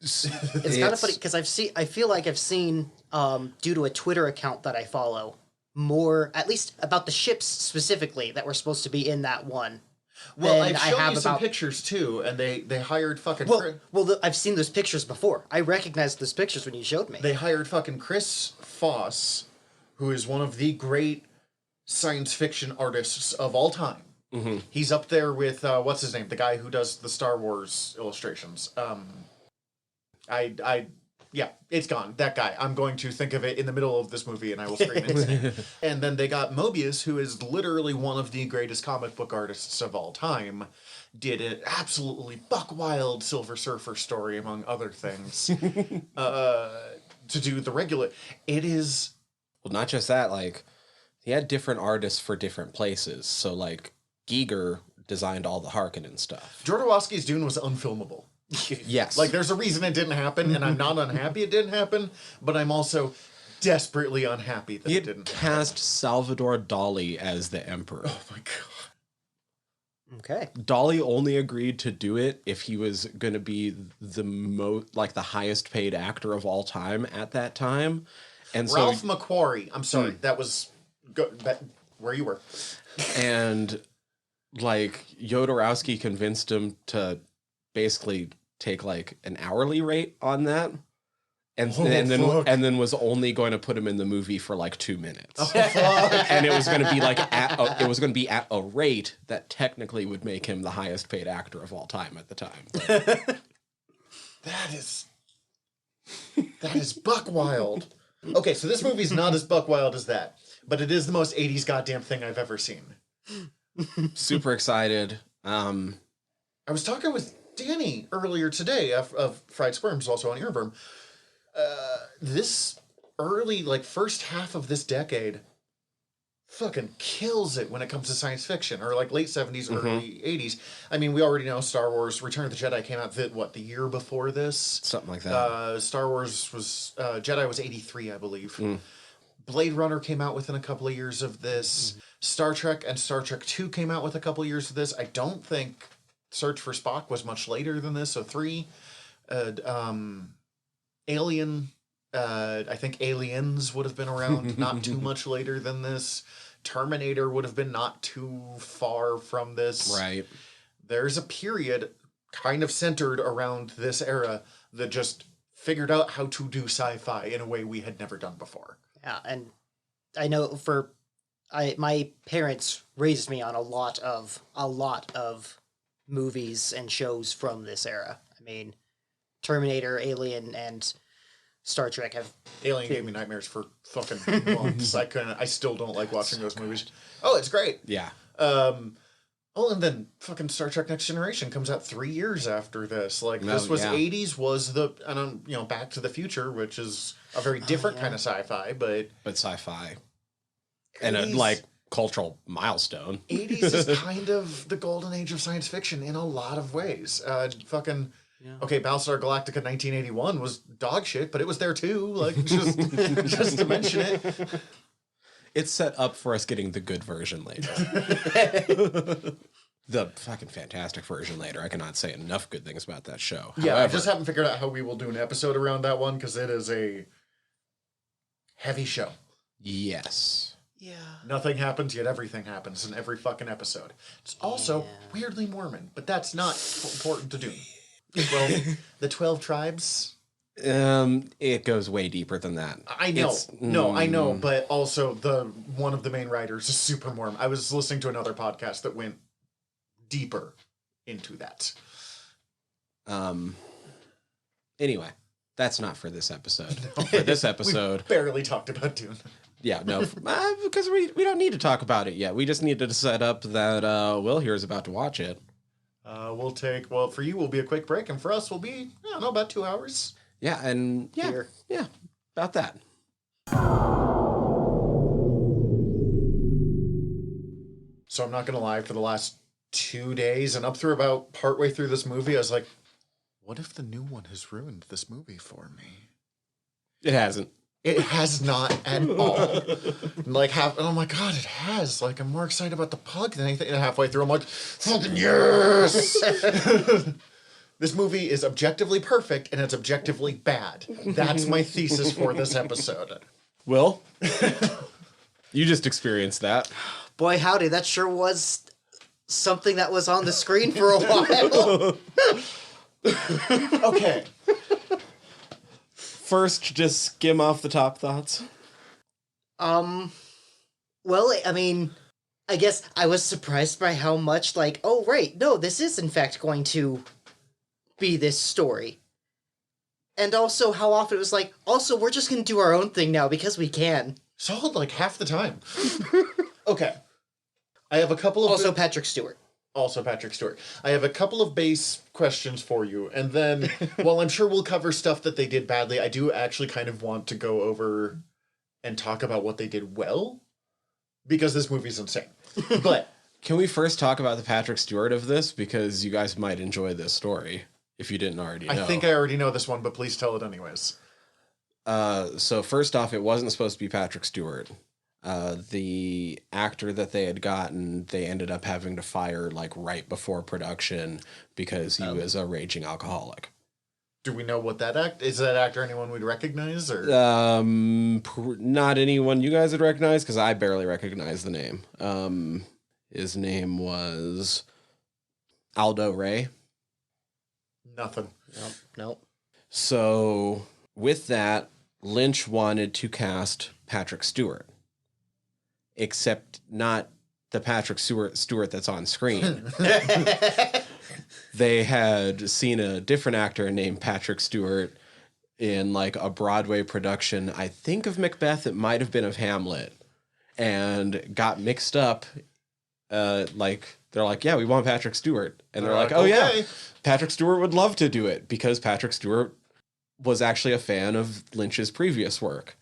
It's kind of funny because I feel like I've seen, due to a Twitter account that I follow, more, at least about the ships specifically that were supposed to be in that one. Well, I've shown you some pictures too, and they hired fucking. I've seen those pictures before. I recognized those pictures when you showed me. They hired fucking Chris Foss, who is one of the great science fiction artists of all time. He's up there with what's his name, the guy who does the Star Wars illustrations. Yeah, it's gone. That guy. I'm going to think of it in the middle of this movie and I will scream insane. And then they got Mobius, who is literally one of the greatest comic book artists of all time. Did an absolutely buck wild Silver Surfer story, among other things, to do the regular. It is... Well, not just that, like, he had different artists for different places. So, like, Giger designed all the Harkonnen stuff. Jodorowsky's Dune was unfilmable. Yes. Like, there's a reason it didn't happen, and I'm not unhappy it didn't happen, but I'm also desperately unhappy that it didn't happen. Cast Salvador Dali as the Emperor. Oh my god. Okay. Dali only agreed to do it if he was going to be the highest paid actor of all time at that time. And Ralph McQuarrie. I'm sorry. That was where you were. And like Jodorowsky convinced him to basically take like an hourly rate on that, and then was only going to put him in the movie for like 2 minutes, and it was going to be like at a rate that technically would make him the highest paid actor of all time at the time. That is buck wild. Okay, so this movie's not as buck wild as that, but it is the most 80s goddamn thing I've ever seen. Super excited. I was talking with Danny earlier today of Fried Squirms, also on Earworm. This early, like, first half of this decade fucking kills it when it comes to science fiction, or like late 70s, early 80s. I mean, we already know Star Wars Return of the Jedi came out, the year before this? Something like that. Star Wars was, Jedi was 83, I believe. Blade Runner came out within a couple of years of this. Star Trek and Star Trek 2 came out with a couple of years of this. I don't think Search for Spock was much later than this, so 3. Alien, I think Aliens would have been around not too much later than this. Terminator would have been not too far from this. Right. There's a period kind of centered around this era that just figured out how to do sci-fi in a way we had never done before. Yeah, and I know my parents raised me on a lot of movies and shows from this era. I mean, Terminator, Alien, and Star Trek have... Alien gave me nightmares for fucking months. I still don't like watching those movies. Oh, it's great. Yeah. And then fucking Star Trek Next Generation comes out 3 years after this. Like, this was 80s, was Back to the Future, which is a very different kind of sci-fi, but sci-fi. And a, cultural milestone. 80s is kind of the golden age of science fiction in a lot of ways. Okay, Battlestar Galactica 1981 was dog shit, but it was there too. Like, just to mention it. It's set up for us getting the good version later. The fucking fantastic version later. I cannot say enough good things about that show. Yeah, However, I just haven't figured out how we will do an episode around that one, because it is a heavy show. Yes. Yeah. Nothing happens, yet everything happens in every fucking episode. It's also weirdly Mormon, but that's not important to do. Well, the 12 tribes... it goes way deeper than that. I know. I know, but also one of the main writers is super Mormon. I was listening to another podcast that went deeper into that. Anyway, that's not for this episode. No. For this episode... We barely talked about Dune. Yeah, no, because we don't need to talk about it yet. We just need to set up that Will here is about to watch it. For you, will be a quick break, and for us, will be, I don't know, about 2 hours. Yeah, and yeah, about that. So I'm not going to lie, for the last 2 days and up through about partway through this movie, I was like, what if the new one has ruined this movie for me? It hasn't. It has not at all. And I'm like, God, it has. Like, I'm more excited about the pug than anything. And halfway through, I'm like, fucking yes! This movie is objectively perfect, and it's objectively bad. That's my thesis for this episode. Will? You just experienced that. Boy, howdy, that sure was something that was on the screen for a while. Okay. First, just skim off the top thoughts. Well, I mean, I guess I was surprised by how much, this is in fact going to be this story. And also how often it was we're just going to do our own thing now because we can. Solid half the time. Okay. I have a couple of... Also Patrick Stewart. I have a couple of base questions for you, and then, while I'm sure we'll cover stuff that they did badly, I do actually kind of want to go over and talk about what they did well, because this movie's insane. But... Can we first talk about the Patrick Stewart of this? Because you guys might enjoy this story, if you didn't already know. I think I already know this one, but please tell it anyways. So first off, it wasn't supposed to be Patrick Stewart. The actor that they had gotten, they ended up having to fire right before production because he was a raging alcoholic. Do we know what is that actor anyone would recognize, or? Not anyone you guys would recognize, because I barely recognize the name. His name was Aldo Ray. Nothing. Nope. So with that, Lynch wanted to cast Patrick Stewart. Except not the Patrick Stewart that's on screen. They had seen a different actor named Patrick Stewart in a Broadway production, I think of Macbeth, it might have been of Hamlet, and got mixed up. They're like, yeah, we want Patrick Stewart. And they're like, oh yeah, Patrick Stewart would love to do it, because Patrick Stewart was actually a fan of Lynch's previous work.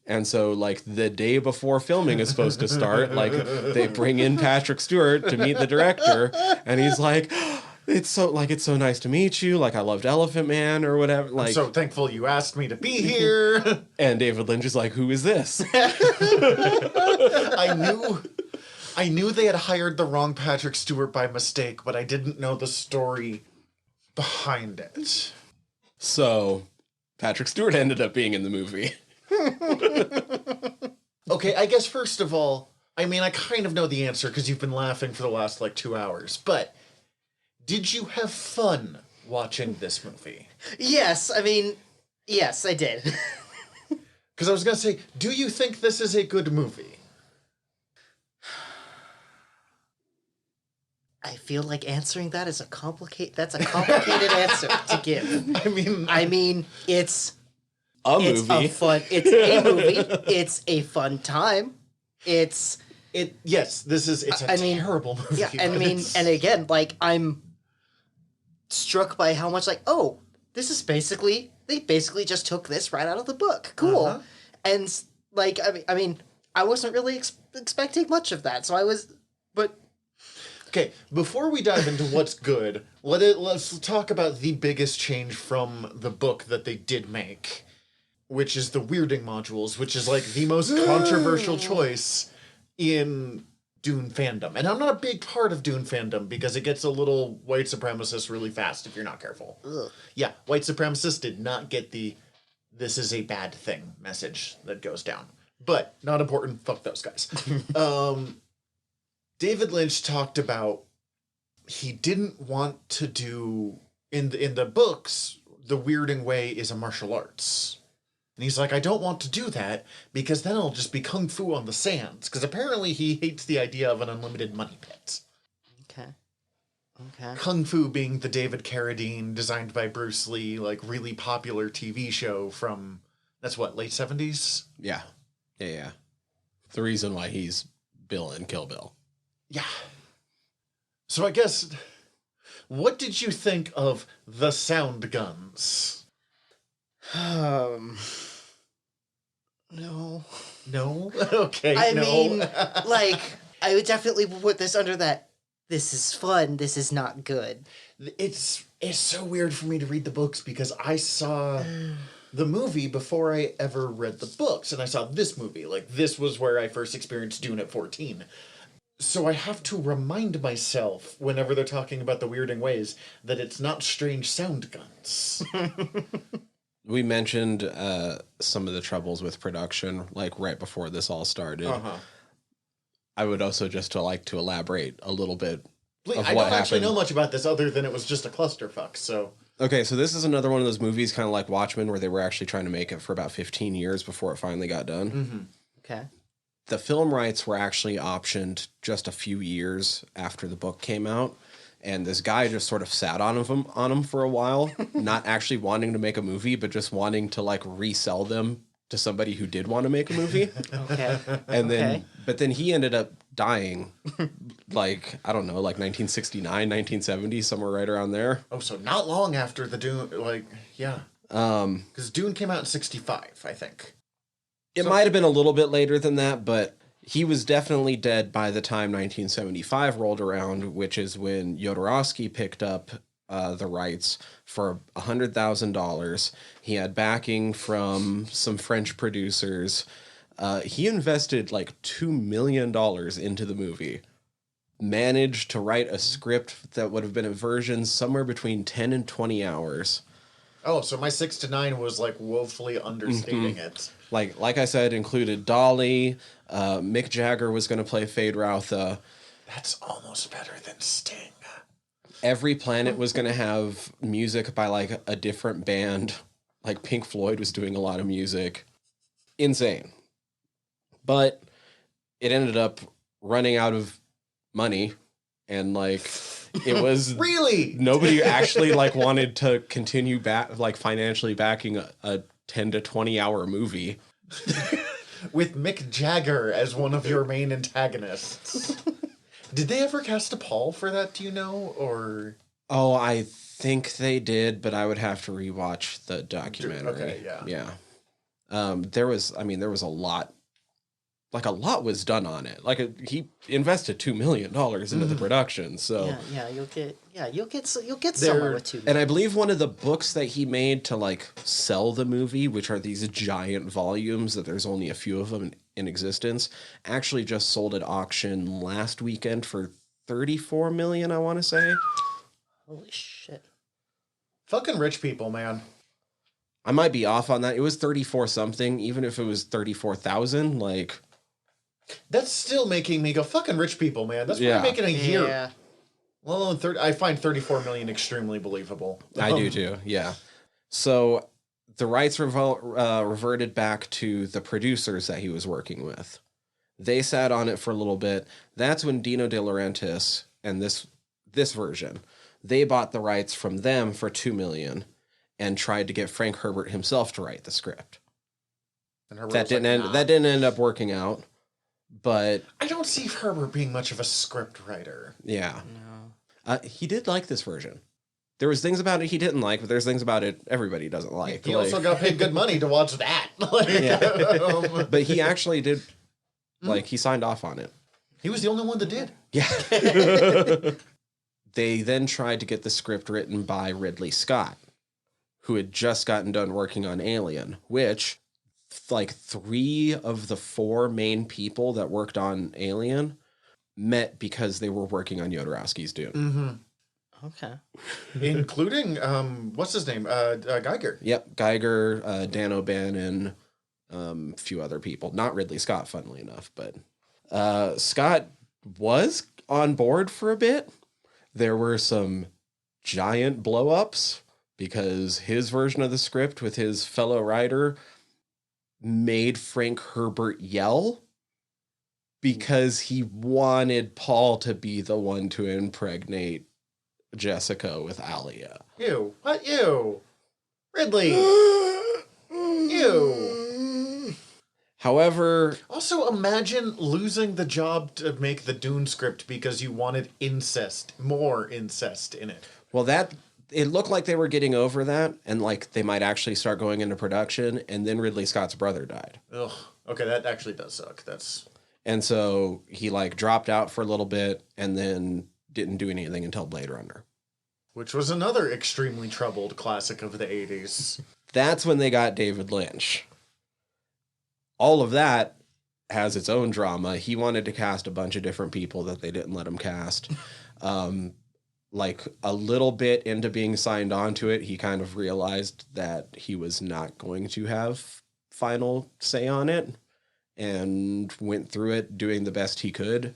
And so, like, the day before filming is supposed to start, like, they bring in Patrick Stewart to meet the director, and he's like, it's so nice to meet you. Like, I loved Elephant Man or whatever. Like, I'm so thankful you asked me to be here. and David Lynch is like, who is this? I knew they had hired the wrong Patrick Stewart by mistake, but I didn't know the story behind it. So, Patrick Stewart ended up being in the movie. Okay, I guess first of all, I mean, I kind of know the answer because you've been laughing for the last, 2 hours, but did you have fun watching this movie? Yes, I mean, yes, I did. Because I was going to say, do you think this is a good movie? I feel like answering that is a complicated answer to give. I mean, it's A movie. It's a movie. It's a fun time. It's a terrible movie. Yeah, and again, like, I'm struck by how much, like, oh, this is they basically just took this right out of the book. Cool. Uh-huh. And, like, I mean, I wasn't really expecting much of that, but... Okay, before we dive into what's good, let's talk about the biggest change from the book that they did make, which is the weirding modules, which is, like, the most controversial choice in Dune fandom. And I'm not a big part of Dune fandom because it gets a little white supremacist really fast if you're not careful. Ugh. Yeah, white supremacists did not get the "this is a bad thing" message that goes down. But, not important, fuck those guys. David Lynch talked about he didn't want to do, in the books, the weirding way is a martial arts. And he's like, I don't want to do that because then it'll just be kung fu on the sands. Because apparently he hates the idea of an unlimited money pit. Okay. Kung Fu being the David Carradine, designed by Bruce Lee, like, really popular TV show from, that's what, late 70s? Yeah. The reason why he's Bill in Kill Bill. Yeah. So I guess, what did you think of the sound guns? No. No? Okay, I no. mean, like, I would definitely put this under that, this is fun, this is not good. It's so weird for me to read the books because I saw the movie before I ever read the books, and I saw this movie. Like, this was where I first experienced Dune at 14. So I have to remind myself, whenever they're talking about the weirding ways, that it's not strange sound guns. We mentioned some of the troubles with production, like, right before this all started. Uh-huh. I would also just like to elaborate a little bit of I what don't actually happened. know much about this other than it was just a clusterfuck, so... Okay, so this is another one of those movies, kind of like Watchmen, where they were actually trying to make it for about 15 years before it finally got done. Mm-hmm. Okay. The film rights were actually optioned just a few years after the book came out, and this guy just sort of sat on them for a while, not actually wanting to make a movie, but just wanting to, like, resell them to somebody who did want to make a movie. Okay. And then, but then he ended up dying, like, I don't know, like 1969, 1970, somewhere right around there. Oh, so not long after the Dune, like, yeah. Because Dune came out in 65, I think. It might have been a little bit later than that, but he was definitely dead by the time 1975 rolled around, which is when Jodorowsky picked up the rights for $100,000. He had backing from some French producers. He invested like $2 million into the movie. Managed to write a script that would have been a version somewhere between 10 and 20 hours. Oh, so my 6 to 9 was, like, woefully understating it. Like I said, included Dolly. Mick Jagger was going to play Fade Routha. That's almost better than Sting. Every planet was going to have music by, like, a different band. Like, Pink Floyd was doing a lot of music. Insane. But it ended up running out of money, and, like, it was Really? nobody actually, like, wanted to continue financially backing a 10 to 20 hour movie With Mick Jagger as one of your main antagonists. Did they ever cast a Paul for that, do you know? Or Oh, I think they did, but I would have to rewatch the documentary. Okay, yeah. There was a lot. Like a lot was done on it. He invested $2 million into the production. So you'll get somewhere with 2 million. And I believe one of the books that he made to like sell the movie, which are these giant volumes that there's only a few of them in existence, actually just sold at auction last weekend for 34 million, I want to say. Holy shit. Fucking rich people, man. I might be off on that. It was 34 something, even if it was 34,000, like that's still making me go fucking rich people, man. That's what I'm making a year. Yeah. Well, I find 34 million extremely believable. I do too. Yeah. So the rights reverted back to the producers that he was working with. They sat on it for a little bit. That's when Dino De Laurentiis and this version, they bought the rights from them for $2 million and tried to get Frank Herbert himself to write the script. And Herbert that didn't end up working out. But I don't see Herbert being much of a script writer. Yeah. No. He did like this version. There was things about it he didn't like, but there's things about it everybody doesn't like. He also got paid good money to watch that. But he actually did, he signed off on it. He was the only one that did. Yeah. They then tried to get the script written by Ridley Scott, who had just gotten done working on Alien, which, like, 3 of the 4 main people that worked on Alien met because they were working on Jodorowsky's Dune. Mm-hmm. Okay. Including, what's his name? Geiger. Yep, Geiger, Dan O'Bannon, a few other people. Not Ridley Scott, funnily enough, but Scott was on board for a bit. There were some giant blow-ups because his version of the script with his fellow writer made Frank Herbert yell because he wanted Paul to be the one to impregnate Jessica with Alia. Ew. What? Ew. Ridley. Ew. However... Also, imagine losing the job to make the Dune script because you wanted more incest in it. Well, it looked like they were getting over that, and like they might actually start going into production, and then Ridley Scott's brother died. Ugh. Okay, that actually does suck. And so he like dropped out for a little bit, and then didn't do anything until Blade Runner. Which was another extremely troubled classic of the 80s. That's when they got David Lynch. All of that has its own drama. He wanted to cast a bunch of different people that they didn't let him cast. Like a little bit into being signed on to it, he kind of realized that he was not going to have final say on it and went through it doing the best he could.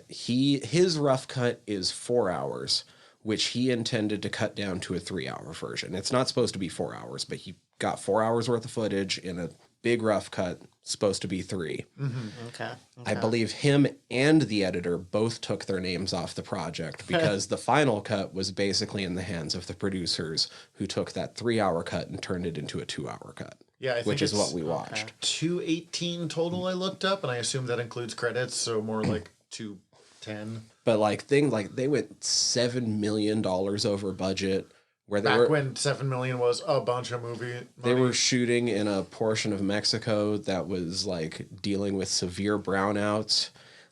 His rough cut is 4 hours, which he intended to cut down to a 3-hour version. It's not supposed to be 4 hours, but he got 4 hours worth of footage in a big rough cut, supposed to be 3. Mm-hmm. Okay. I believe him and the editor both took their names off the project because the final cut was basically in the hands of the producers who took that 3-hour cut and turned it into a 2-hour cut. Yeah, I think which is what we watched. 218 total I looked up, and I assume that includes credits, so more like 210. But they went $7 million over budget. When $7 million was a bunch of movie money. They were shooting in a portion of Mexico that was like dealing with severe brownouts.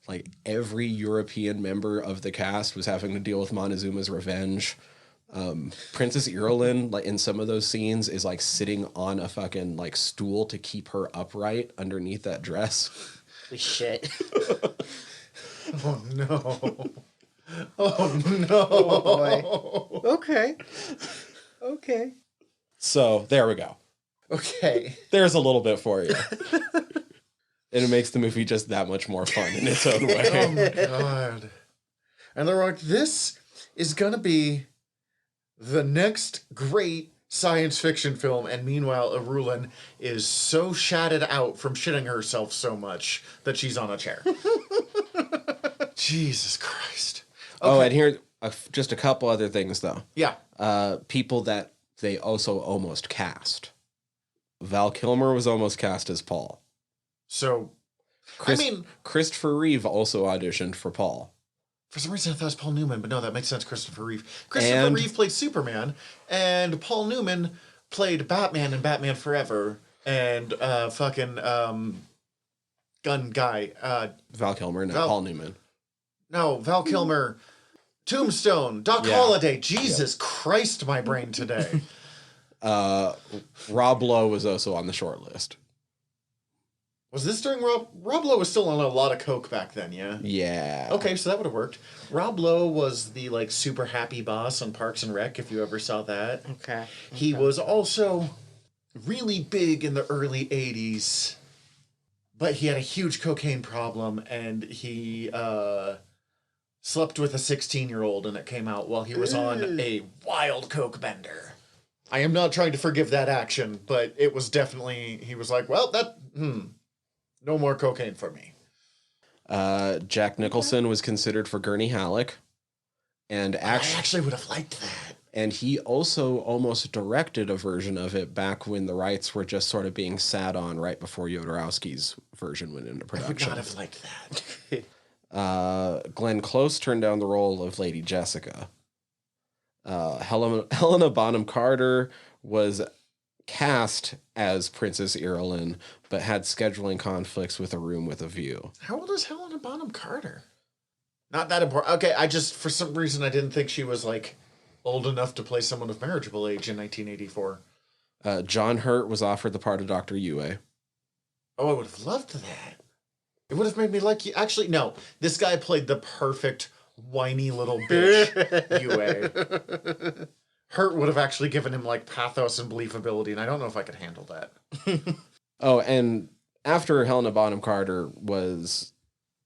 Like every European member of the cast was having to deal with Montezuma's revenge. Princess Irulan, like in some of those scenes, is like sitting on a fucking like stool to keep her upright underneath that dress. Holy shit. Oh no. Oh no. Oh boy. Okay. So there we go. Okay. There's a little bit for you. And it makes the movie just that much more fun in its own way. Oh my god. And they're like, this is gonna be the next great science fiction film, and meanwhile Irulan is so shatted out from shitting herself so much that she's on a chair. Jesus Christ. Okay. Oh, and here, just a couple other things, though. Yeah. People that they also almost cast. Val Kilmer was almost cast as Paul. So, Christopher Reeve also auditioned for Paul. For some reason, I thought it was Paul Newman, but no, that makes sense. Christopher Reeve. Christopher Reeve played Superman, and Paul Newman played Batman in Batman Forever. and fucking gun guy. Val Kilmer, not Paul Newman. No, Val Kilmer. Tombstone. Doc Holliday. Jesus Christ, my brain today. Rob Lowe was also on the short list. Was this during Rob Lowe was still on a lot of coke back then, yeah? Yeah. Okay, so that would have worked. Rob Lowe was the, like, super happy boss on Parks and Rec, if you ever saw that. Okay. He was also really big in the early 80s, but he had a huge cocaine problem, and he slept with a 16-year-old, and it came out while he was on a wild coke bender. I am not trying to forgive that action, but it was definitely, he was like, well, no more cocaine for me. Jack Nicholson was considered for Gurney Halleck. And I actually would have liked that. And he also almost directed a version of it back when the rights were just sort of being sat on right before Jodorowsky's version went into production. I would not have liked that. Glenn Close turned down the role of Lady Jessica. Helena Bonham Carter was cast as Princess Irulan, but had scheduling conflicts with A Room with a View. How old is Helena Bonham Carter? Not that important. Okay, I just, for some reason, I didn't think she was, like, old enough to play someone of marriageable age in 1984. John Hurt was offered the part of Dr. Yue. Oh, I would have loved that. It would have made me like you. Actually, no. This guy played the perfect whiny little bitch Yue. Hurt would have actually given him, like, pathos and believability, and I don't know if I could handle that. Oh, and after Helena Bonham Carter was,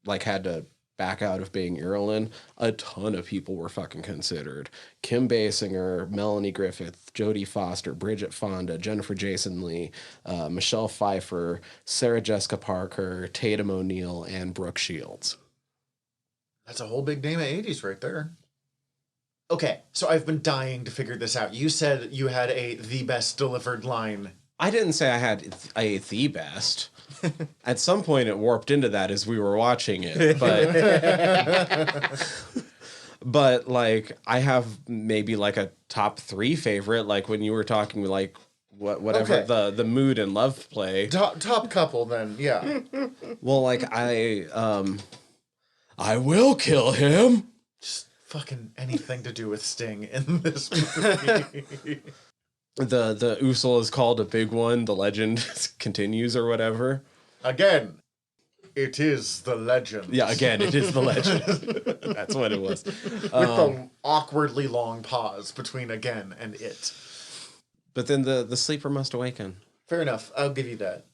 like, had to back out of being Irulan, a ton of people were fucking considered. Kim Basinger, Melanie Griffith, Jodie Foster, Bridget Fonda, Jennifer Jason Leigh, Michelle Pfeiffer, Sarah Jessica Parker, Tatum O'Neal, and Brooke Shields. That's a whole big name of 80s right there. Okay, so I've been dying to figure this out. You said you had the best delivered line. I didn't say I had the best. At some point it warped into that as we were watching it, but like I have maybe like a top 3 favorite, like when you were talking like whatever the mood and love play. Top couple then, yeah. Well, like I will kill him. Just fucking anything to do with Sting in this movie. The Usul is called a big one. The legend continues or whatever. Again, it is the legend. Yeah, again, it is the legend. That's what it was. With the awkwardly long pause between again and it. But then the sleeper must awaken. Fair enough. I'll give you that.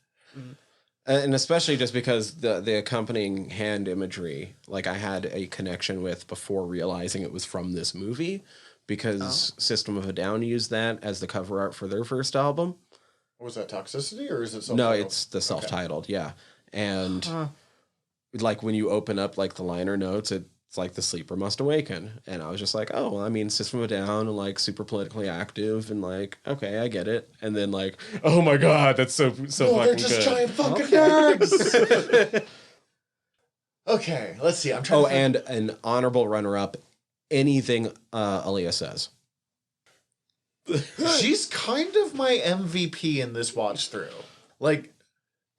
And especially just because the accompanying hand imagery, like I had a connection with before realizing it was from this movie. Because System of a Down used that as the cover art for their first album. Was that Toxicity or is it self-titled? No, it's the self-titled, yeah. And like when you open up like the liner notes, it's like the sleeper must awaken. And I was just like, oh, well, I mean, System of a Down and like super politically active and like, okay, I get it. And then like, oh my God, that's so fucking good. They're just giant fucking nerds. Okay, let's see. I'm trying. And an honorable runner-up. Anything Aaliyah says. She's kind of my MVP in this watch through. Like,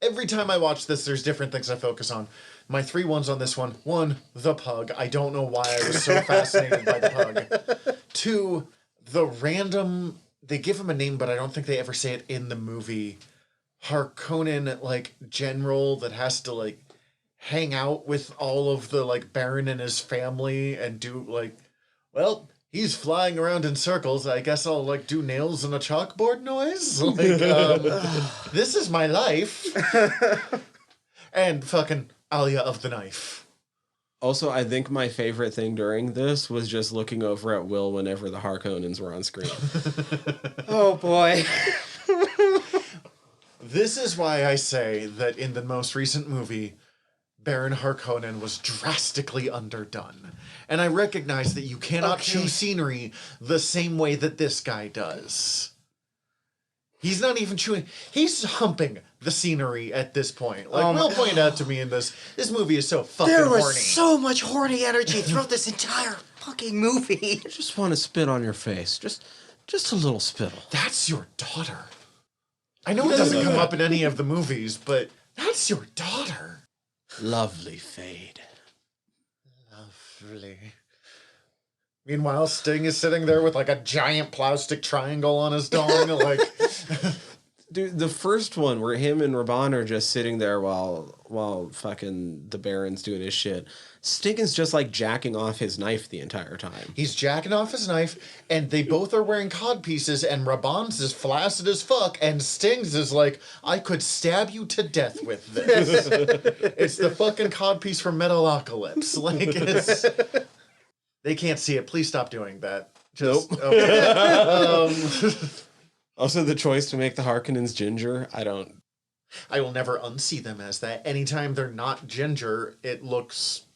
every time I watch this, there's different things I focus on. My 3 ones on this one. 1, the pug. I don't know why I was so fascinated by the pug. 2, the random... They give him a name, but I don't think they ever say it in the movie. Harkonnen, like, general that has to, like, hang out with all of the, like, Baron and his family and do, like, well, he's flying around in circles. I guess I'll, like, do nails and a chalkboard noise. Like, this is my life. And fucking Alia of the Knife. Also, I think my favorite thing during this was just looking over at Will whenever the Harkonnens were on screen. Oh, boy. This is why I say that in the most recent movie, Baron Harkonnen was drastically underdone. And I recognize that you cannot chew scenery the same way that this guy does. He's not even chewing. He's humping the scenery at this point. Like, Will pointed out to me in this movie is so fucking horny. There was so much horny energy throughout this entire fucking movie. I just want to spit on your face. Just a little spittle. That's your daughter. I know it doesn't come up in any of the movies, but that's your daughter. Lovely Fade. Lovely. Meanwhile, Sting is sitting there with like a giant plastic triangle on his dong, like. Dude, the first one where him and Raban are just sitting there while fucking the Baron's doing his shit. Sting is just like jacking off his knife the entire time. He's jacking off his knife, and they both are wearing cod pieces, and Raban's is flaccid as fuck, and Sting's is like, I could stab you to death with this. It's the fucking cod piece from Metalocalypse. Like, it's... They can't see it. Please stop doing that. Just, Nope. Okay. Also, the choice to make the Harkonnens ginger, I will never unsee them as that. Anytime they're not ginger, it looks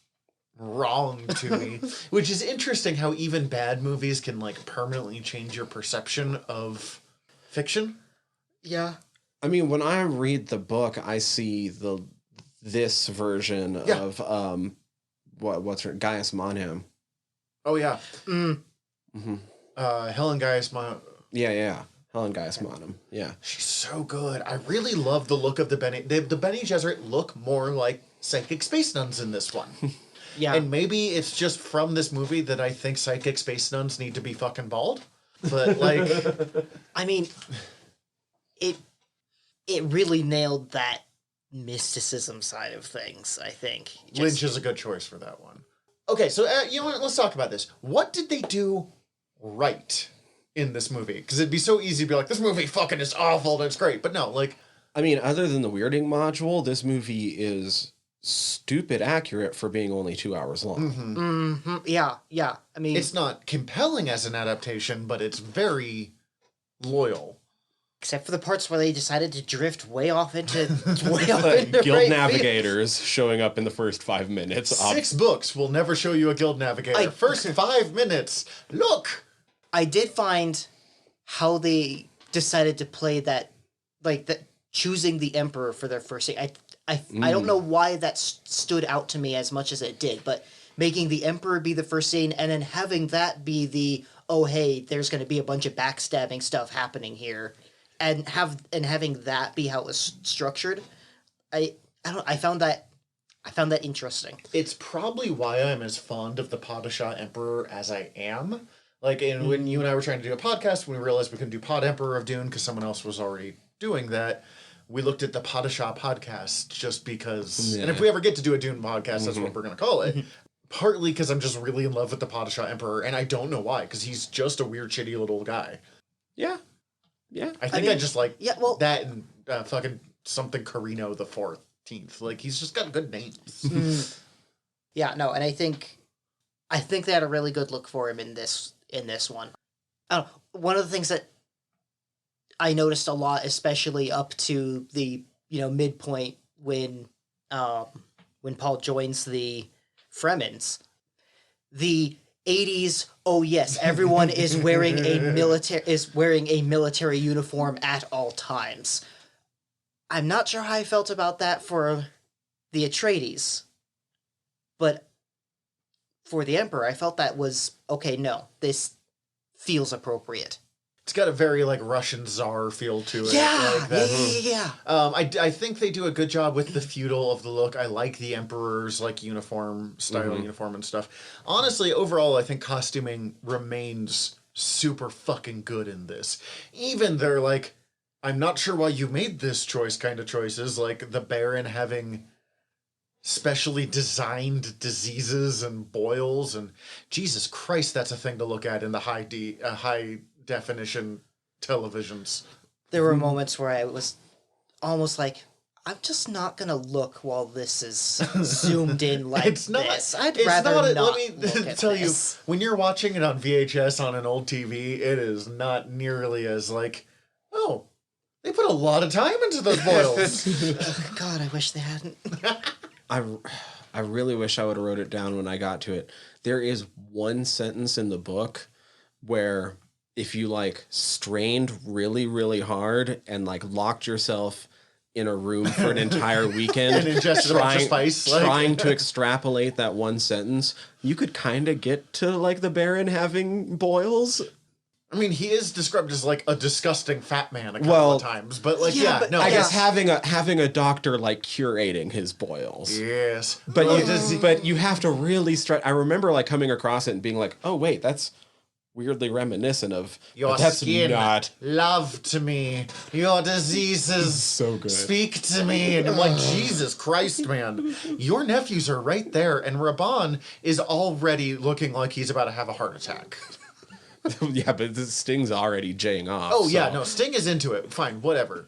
wrong to me. Which is interesting how even bad movies can like permanently change your perception of fiction. Yeah. I mean, when I read the book, I see this version of what's her Gaius Monham. Oh yeah. Mm-hmm. Helen Gaius Yeah. Helen Gaius Monham. Yeah. She's so good. I really love the look of the Bene Gesserit look more like psychic space nuns in this one. Yeah. And maybe it's just from this movie that I think psychic space nuns need to be fucking bald. But like I mean, it really nailed that mysticism side of things, I think. Lynch is a good choice for that one. Okay, so you know what? Let's talk about this. What did they do right in this movie? Because it'd be so easy to be like, this movie fucking is awful and it's great. But no, like... I mean, other than the weirding module, this movie is stupid accurate for being only 2 hours long. Mm-hmm. Mm-hmm. Yeah. I mean... It's not compelling as an adaptation, but it's very loyal. Except for the parts where they decided to drift way off into Guild right navigators showing up in the first 5 minutes. 6 books will never show you a guild navigator. First 5 minutes, look! I did find how they decided to play that, like, that choosing the Emperor for their first scene. I don't know why that stood out to me as much as it did, but making the Emperor be the first scene and then having that be the, oh, hey, there's going to be a bunch of backstabbing stuff happening here. And having that be how it was structured, I found that interesting. It's probably why I'm as fond of the Padishah Emperor as I am. Like, when you and I were trying to do a podcast, when we realized we couldn't do Pod Emperor of Dune because someone else was already doing that, we looked at the Padishah podcast just because. Yeah. And if we ever get to do a Dune podcast, that's what we're going to call it. Partly because I'm just really in love with the Padishah Emperor, and I don't know why, because he's just a weird, shitty little guy. Yeah. Yeah. I think I just like that and fucking something Carino the 14th. Like, he's just got good names. Yeah, no, and I think they had a really good look for him in this one. One of the things that I noticed a lot, especially up to the midpoint when Paul joins the Fremens, the 80s. Oh yes, everyone is wearing a military uniform at all times. I'm not sure how I felt about that for the Atreides, but for the Emperor, I felt that was okay. No, this feels appropriate. It's got a very like Russian Tsar feel to it. Yeah, like that. yeah. I think they do a good job with the feudal of the look. I like the Emperor's like uniform style, uniform and stuff. Honestly, overall, I think costuming remains super fucking good in this. Even they're like, I'm not sure why you made this choice kind of choices, like the Baron having specially designed diseases and boils, and Jesus Christ, that's a thing to look at in the high definition televisions. There were moments where I was almost like, I'm just not gonna look while this is zoomed in like this. I'd rather not. Let me tell you, when you're watching it on VHS on an old TV, it is not nearly as like, oh, they put a lot of time into those boils. God, I wish they hadn't. I really wish I would have wrote it down when I got to it. There is one sentence in the book where if you like strained really, really hard and like locked yourself in a room for an entire weekend and ingested a bunch of spice, trying to extrapolate that one sentence, you could kind of get to like the Baron having boils. I mean, he is described as like a disgusting fat man a couple Well, of times, but like, yeah, but- no, I Yeah. guess having a doctor like curating his boils. yes, But Well, but you have to really stretch. I remember like coming across it and being like, oh wait, that's weirdly reminiscent of. your but that's skin, not. love to me, your diseases, So good. speak to me, and I'm like, Jesus Christ, man, your nephews are right there, and Raban is already looking like he's about to have a heart attack. Yeah, but the Sting's already jaying off. Oh yeah, so- no, Sting is into it. Fine, whatever.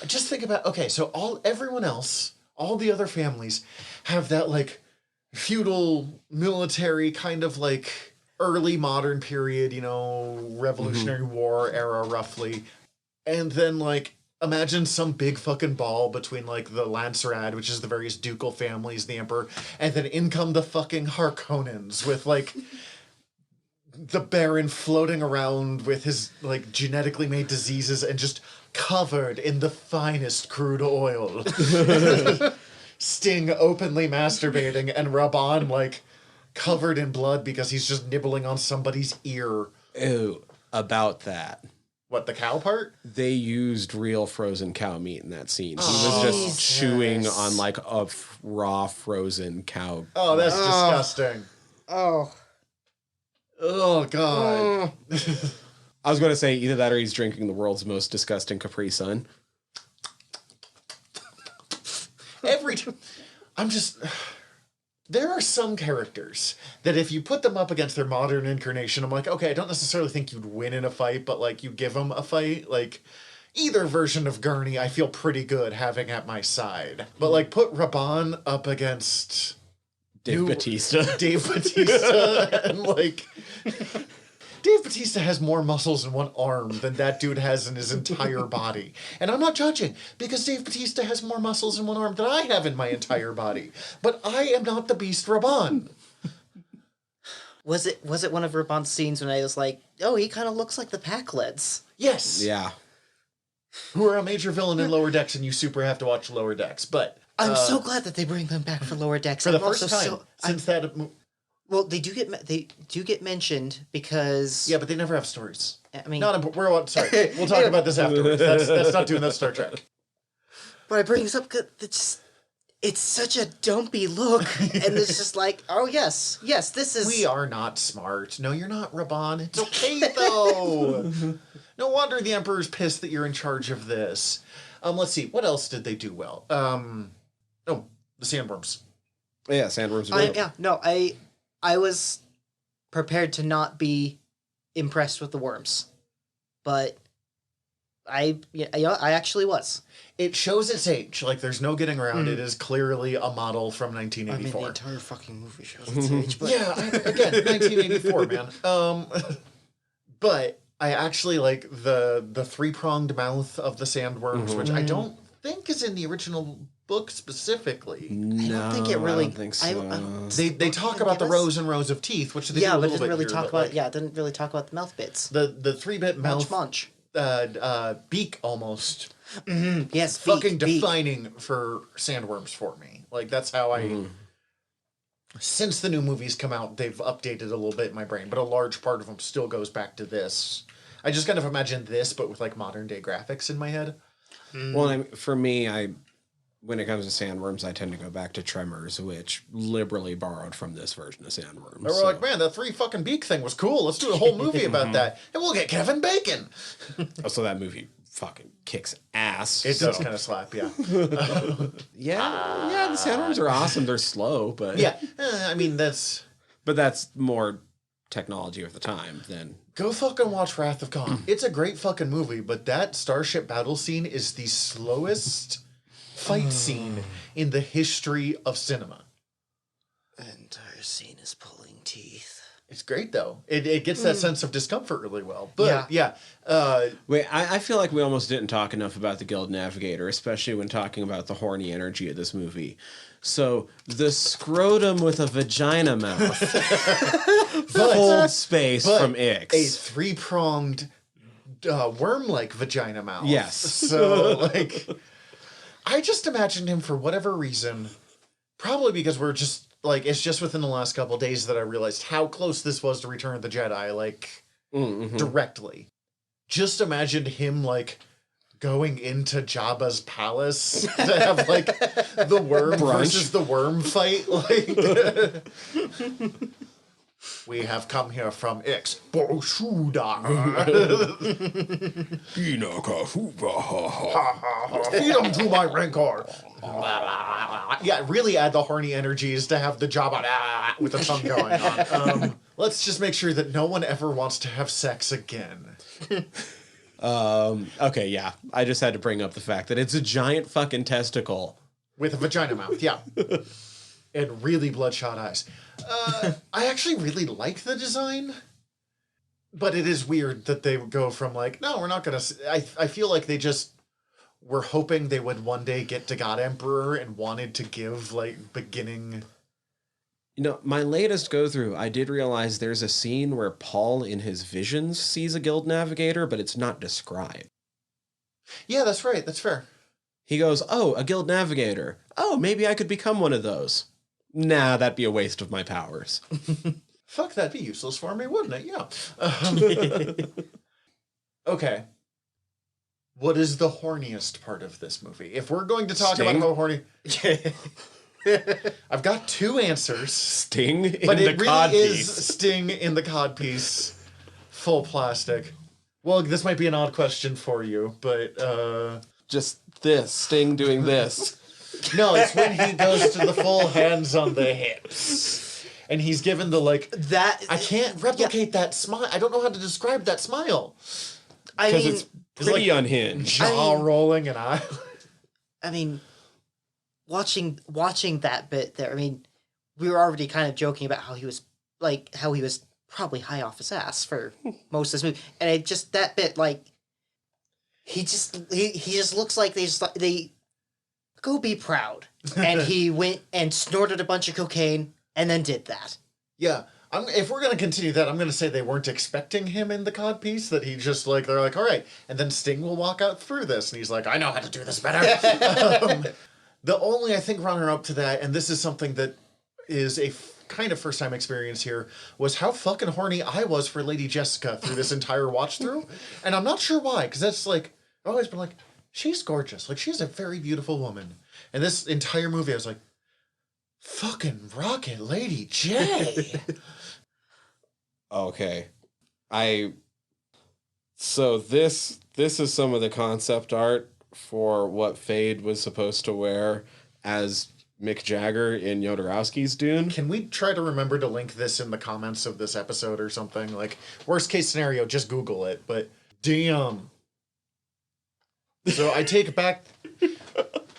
Just think about, okay, so everyone else, all the other families have that like feudal military kind of like early modern period, you know, Revolutionary War era roughly. And then like imagine some big fucking ball between like the Lancerad, which is the various ducal families, the emperor, and then in come the fucking Harkonnens with like the Baron floating around with his like genetically made diseases and just covered in the finest crude oil. Sting openly masturbating and Raban like covered in blood because he's just nibbling on somebody's ear. Ew, about that. What, the cow part? They used real frozen cow meat in that scene. He was just Jesus. chewing on like a raw frozen cow. Oh, that's disgusting. Oh. Oh god. I was going to say either that or he's drinking the world's most disgusting Capri Sun. Every time I'm just there are some characters that if you put them up against their modern incarnation, I'm like, okay, I don't necessarily think you'd win in a fight, but like you give them a fight, like either version of Gurney, I feel pretty good having at my side. But like put Raban up against Dave Bautista. Dave Bautista and like Dave Bautista has more muscles in one arm than that dude has in his entire body. And I'm not judging, because Dave Bautista has more muscles in one arm than I have in my entire body. But I am not the Beast Raban. Was it one of Raban's scenes when I was like, oh, he kind of looks like the Packlets? Yes. Yeah. Who are a major villain in Lower Decks, and you super have to watch Lower Decks. But I'm so glad that they bring them back for Lower Decks. for the I'm first also time since that... well, they do get mentioned because Yeah, but they never have stories. I mean, Not sorry. We'll talk about this afterwards. That's not doing that Star Trek. but I bring this up because it's such a dumpy look, and it's just like, oh yes, this is. We are not smart. No, you're not, Raban. It's okay, though. No wonder the Emperor's pissed that you're in charge of this. Let's see. What else did they do well? The sandworms. Yeah, sandworms are real. I was prepared to not be impressed with the worms, but I actually was. It shows its age. Like, there's no getting around. It is clearly a model from I mean, the 1984. entire fucking movie shows its age, but Yeah, again, 1984, man. But I actually like the three-pronged mouth of the sandworms, which I don't think is in the original book specifically. I don't think it really. I don't think so. They talk about the rows and rows of teeth, which they do a Yeah, but it little didn't bit really here, talk but, about. like, Yeah, it didn't really talk about the mouth bits. the 3-bit mouth Munch. beak almost Yes, fucking beak. defining for sandworms for me. Like that's how I. Since the new movies come out, they've updated a little bit in my brain, but a large part of them still goes back to this. I just kind of imagine this, but with like modern day graphics in my head. Well, for me, when it comes to sandworms, I tend to go back to Tremors, which liberally borrowed from this version of sandworms. And we're like, man, that 3 fucking beak thing was cool. Let's do a whole movie about that, and we'll get Kevin Bacon. So that movie fucking kicks ass. It does kind of slap, yeah. Yeah, the sandworms are awesome. They're slow, but Yeah, I mean that's. but that's more technology of the time than. Go fucking watch Wrath of Khan. It's a great fucking movie, but that starship battle scene is the slowest fight scene in the history of cinema. The entire scene is pulling teeth. It's great though. It gets that sense of discomfort really well. But yeah, Wait, I feel like we almost didn't talk enough about the Guild Navigator, especially when talking about the horny energy of this movie. So, the scrotum with a vagina mouth pulled space from Ix. a 3-pronged worm-like vagina mouth. Yes. So like, I just imagined him for whatever reason. Probably because we're just like it's just within the last couple of days that I realized how close this was to Return of the Jedi. Like directly. Just imagine him, like, going into Jabba's palace to have, like, the worm versus the worm fight. Like, we have come here from Boshuda. Feed him to my rancor. Yeah, really add the horny energies to have the Jabba with the tongue going on. Let's just make sure that no one ever wants to have sex again. Okay, yeah. I just had to bring up the fact that it's a giant fucking testicle. With a vagina mouth, yeah. And really bloodshot eyes. I actually really like the design. But it is weird that they go from like, no, we're not going to... I feel like they just were hoping they would one day get to God Emperor and wanted to give, like, beginning... You know, my latest go-through, I did realize there's a scene where Paul in his visions sees a guild navigator, but it's not described. Yeah, that's right. That's fair. He goes, oh, a guild navigator. Oh, maybe I could become one of those. Nah, that'd be a waste of my powers. Fuck, that'd be useless for me, wouldn't it? Yeah. Okay. What is the horniest part of this movie? If we're going to talk about how horny... I've got two answers. Sting in but the it really cod is piece. Sting in the codpiece. Full plastic. Well, this might be an odd question for you, but... Just this, Sting doing this. No, it's when he goes to the full hands on the hips. And he's given the, like... That... I can't replicate that smile. I don't know how to describe that smile. I Because mean... it's pretty like unhinged. Jaw rolling and eye... I mean... Watching that bit there, I mean, we were already kind of joking about how he was probably high off his ass for most of this movie, and it just that bit, like, he just looks like they go be proud, and he went and snorted a bunch of cocaine and then did that. Yeah. If we're going to continue that, I'm going to say they weren't expecting him in the codpiece, that he just, like, they're like, all right, and then Sting will walk out through this, and he's like, I know how to do this better. The only, I think, runner-up to that, and this is something that is a kind of first-time experience here, was how fucking horny I was for Lady Jessica through this entire watch-through. And I'm not sure why, because that's, like, I've always been like, she's gorgeous. Like, she's a very beautiful woman. And this entire movie, I was like, fucking rocket Lady J. Okay. So this is some of the concept art for what Fade was supposed to wear as Mick Jagger in Jodorowsky's Dune. Can we try to remember to link this in the comments of this episode or something? Like, worst case scenario, just Google it. But damn. So I take back...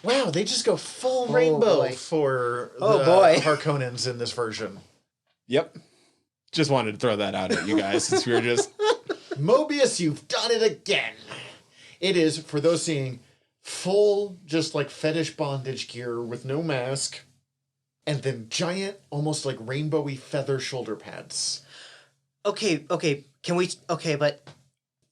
Wow, they just go full rainbow boy. for Oh, the boy. Harkonnens in this version. Yep. Just wanted to throw that out at you guys since we were just... Mobius, you've done it again. It is, for those seeing, full, just like fetish bondage gear with no mask, and then giant, almost like rainbowy feather shoulder pads. Okay, but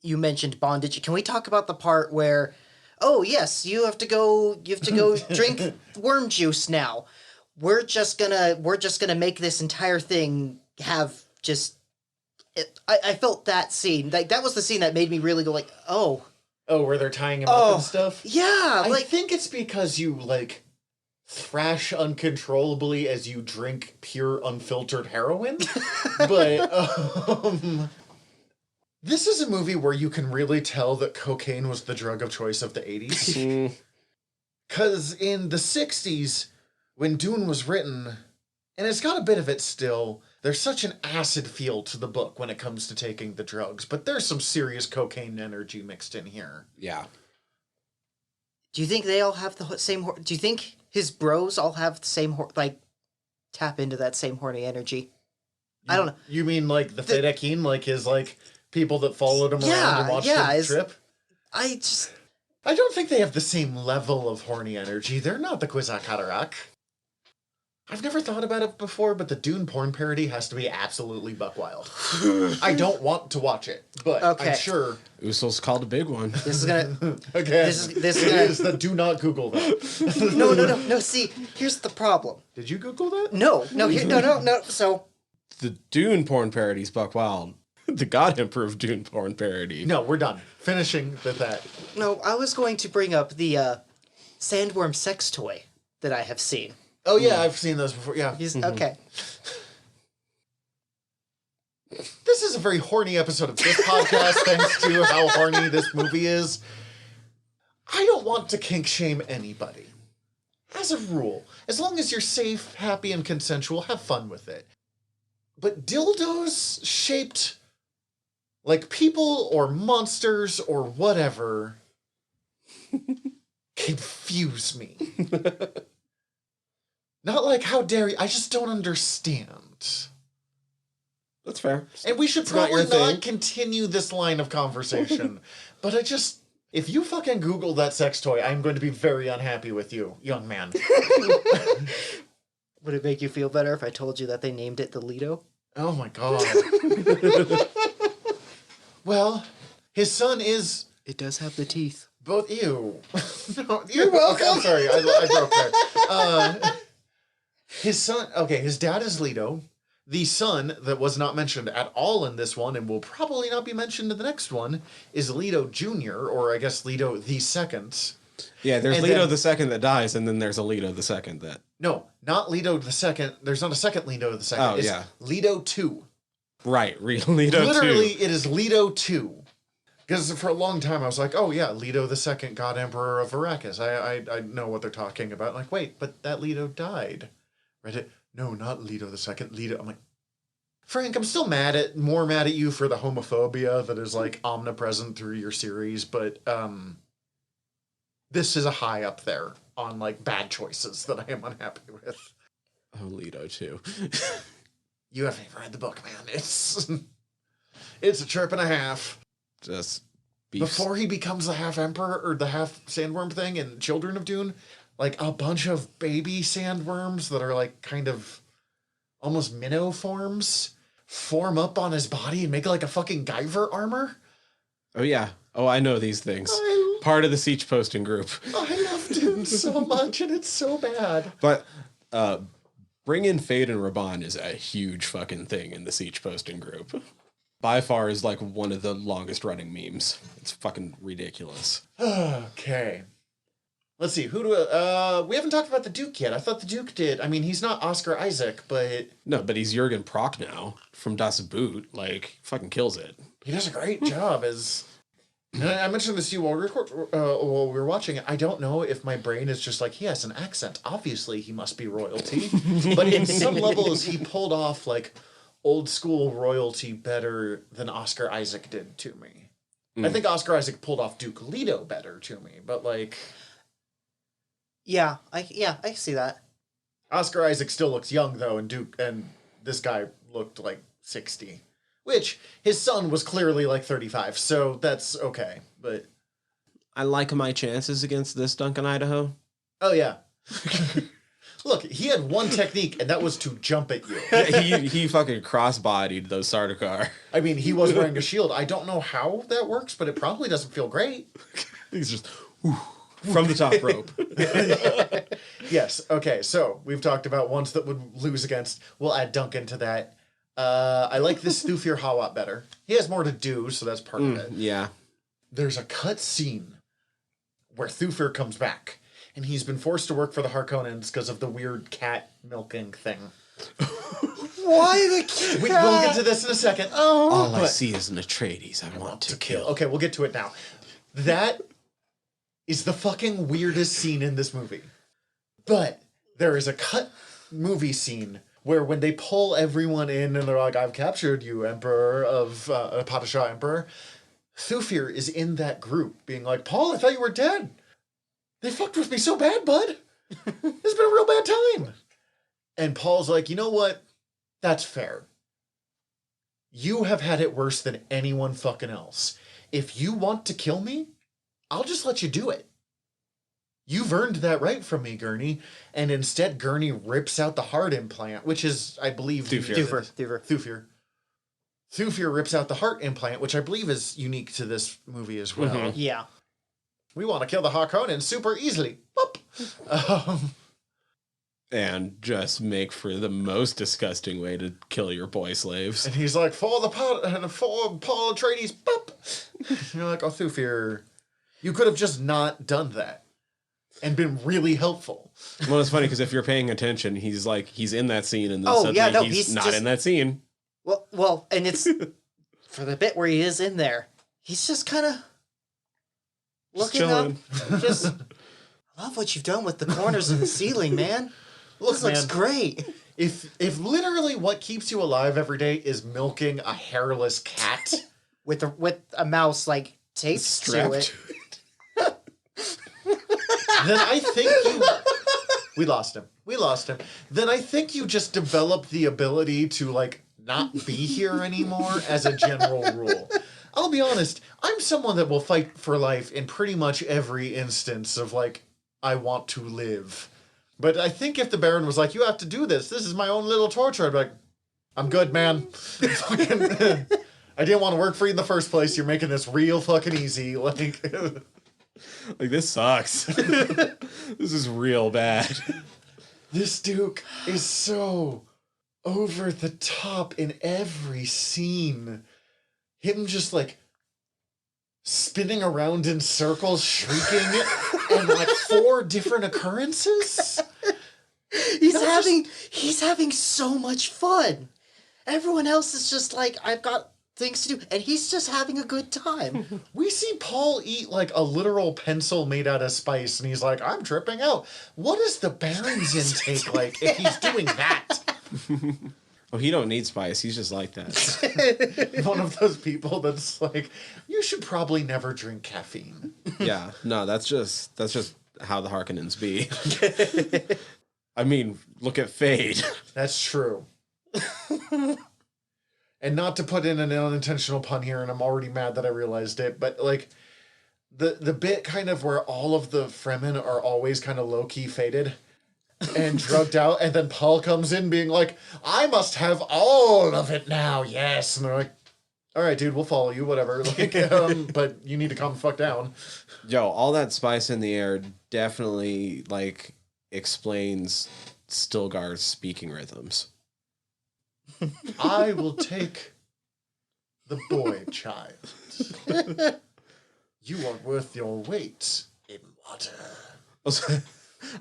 you mentioned bondage. Can we talk about the part where, oh yes, you have to go drink worm juice now. We're just gonna make this entire thing have just. I felt that scene. Like that was the scene that made me really go like, oh. Oh, where they're tying him up and stuff? Yeah, I like think it's because you, like, thrash uncontrollably as you drink pure, unfiltered heroin. But, this is a movie where you can really tell that cocaine was the drug of choice of the 80s. Because in the 60s, when Dune was written, and it's got a bit of it still, there's such an acid feel to the book when it comes to taking the drugs, but there's some serious cocaine energy mixed in here. Yeah. do you think they all have the same? Do you think his bros all have the same like tap into that same horny energy? I don't know. You mean like the Fedekine, like his like people that followed him around and watched him trip? I don't think they have the same level of horny energy. They're not the Kwisatz Haderach. I've never thought about it before, but the Dune porn parody has to be absolutely buck wild. I don't want to watch it, but Okay. I'm sure. Uso's called a big one. This is gonna. Okay. This is gonna. Do not Google that. No. See, here's the problem. Did you Google that? No. So The Dune porn parody's buck wild. The God Emperor of Dune porn parody. No, we're done. Finishing with that. No, I was going to bring up the sandworm sex toy that I have seen. Oh, yeah, I've seen those before. Yeah. Okay. This is a very horny episode of this podcast, thanks to how horny this movie is. I don't want to kink shame anybody. As a rule, as long as you're safe, happy, and consensual, have fun with it. But dildos shaped like people or monsters or whatever confuse me. Not like, how dare you, I just don't understand. That's fair. And we should It's not probably your thing. not continue this line of conversation. But if you fucking Google that sex toy, I'm going to be very unhappy with you, young man. Would it make you feel better if I told you that they named it the Lido? Oh my god. Well, his son is It does have the teeth. both you. No, You're welcome. Okay, I'm sorry, I broke there. His son, okay, his dad is Leto. The son that was not mentioned at all in this one, and will probably not be mentioned in the next one, is Leto Jr., or I guess Leto the Second. Yeah, there's And Leto then- the second that dies, and then there's a Leto the second that... No, not Leto the Second. There's not a second Leto the Second. Oh, It's yeah. Leto 2. Right, Leto Literally, 2. it is Leto 2. Because for a long time I was like, oh yeah, Leto the Second, God Emperor of Arrakis. I know what they're talking about. Like, wait, but that Leto died. Read it? No, not Leto the Second. Leto. I'm like, Frank, I'm still more mad at you for the homophobia that is like omnipresent through your series, but this is a high up there on like bad choices that I am unhappy with. Oh, Leto 2. You haven't even read the book, man. It's a trip and a half. Just beef. Before he becomes the half emperor or the half sandworm thing in Children of Dune, like a bunch of baby sandworms that are like kind of almost minnow forms form up on his body and make like a fucking Guyver armor. Oh, yeah. Oh, I know these things. Part of the Siege posting group. I love Dune so much and it's so bad. But bring in Fade and Raban is a huge fucking thing in the Siege posting group. By far is like one of the longest running memes. It's fucking ridiculous. Okay. Let's see, we haven't talked about the Duke yet. I thought the Duke did. I mean, he's not Oscar Isaac, but No, but he's Jürgen Prock now from Das Boot. Like, fucking kills it. he does a great job as... And I mentioned this to you while we were watching it. I don't know if my brain is just like, he has an accent. Obviously, he must be royalty. But in some levels, he pulled off, like, old school royalty better than Oscar Isaac did to me. I think Oscar Isaac pulled off Duke Leto better to me, but, like... Yeah, I can see that. Oscar Isaac still looks young, though, and this guy looked like 60. Which, his son was clearly like 35, so that's okay, but... I like my chances against this Duncan Idaho. Oh, yeah. Look, he had one technique, and that was to jump at you. he fucking cross-bodied those Sardaukar. I mean, he was wearing a shield. I don't know how that works, but it probably doesn't feel great. He's just... whew, from the top rope. Yes, okay, so we've talked about ones that would lose against. We'll add Duncan to that. I like this Thufir Hawat better. He has more to do, so that's part of it. Yeah. There's a cut scene where Thufir comes back, and he's been forced to work for the Harkonnens because of the weird cat milking thing. Why the cat? We'll get to this in a second. All I But- see is an Atreides I want to kill. Okay, we'll get to it now. That is the fucking weirdest scene in this movie. But there is a cut movie scene where when they pull everyone in and they're like, I've captured you, Emperor of Padishah Emperor, Thufir is in that group being like, Paul, I thought you were dead. They fucked with me so bad, bud. It's been a real bad time. And Paul's like, you know what? That's fair. You have had it worse than anyone fucking else. If you want to kill me, I'll just let you do it. You've earned that right from me, Gurney. And instead, Gurney rips out the heart implant, which is, I believe... Thufir. Thufir rips out the heart implant, which I believe is unique to this movie as well. Mhm. Yeah. We want to kill the Harkonnen super easily. Boop. and just make for the most disgusting way to kill your boy slaves. And he's like, for Paul Atreides, boop. And you're like, oh, Thufir, you could have just not done that and been really helpful. Well, it's funny because if you're paying attention, he's in that scene, and then suddenly he's not in that scene. Well, and it's for the bit where he is in there, he's just kind of looking up. Just, I love what you've done with the corners of the ceiling, man. This looks great. If literally what keeps you alive every day is milking a hairless cat with a mouse like taped strapped to it, then I think we lost him. Then I think you just developed the ability to like not be here anymore as a general rule. I'll be honest, I'm someone that will fight for life in pretty much every instance of like, I want to live. But I think if the Baron was like, you have to do this is my own little torture, I'd be like, I'm good, man. I didn't want to work for you in the first place. You're making this real fucking easy. Like this sucks. This is real bad. This Duke is so over the top in every scene. Him just like spinning around in circles, shrieking, and like 4 different occurrences. He's having so much fun. Everyone else is just like, I've got things to do, and he's just having a good time. We see Paul eat like a literal pencil made out of spice, and he's like, I'm tripping out. What is the Baron's intake like if he's doing that? Oh, he don't need spice. He's just like that. One of those people that's like, you should probably never drink caffeine. Yeah, no, that's just how the Harkonnens be. I mean, look at Fade. That's true. And not to put in an unintentional pun here, and I'm already mad that I realized it, but like the bit kind of where all of the Fremen are always kind of low-key faded and drugged out, and then Paul comes in being like, I must have all of it now, yes. And they're like, all right, dude, we'll follow you, whatever. Like, but you need to calm the fuck down. Yo, all that spice in the air definitely like explains Stilgar's speaking rhythms. I will take the boy child. You are worth your weight in water.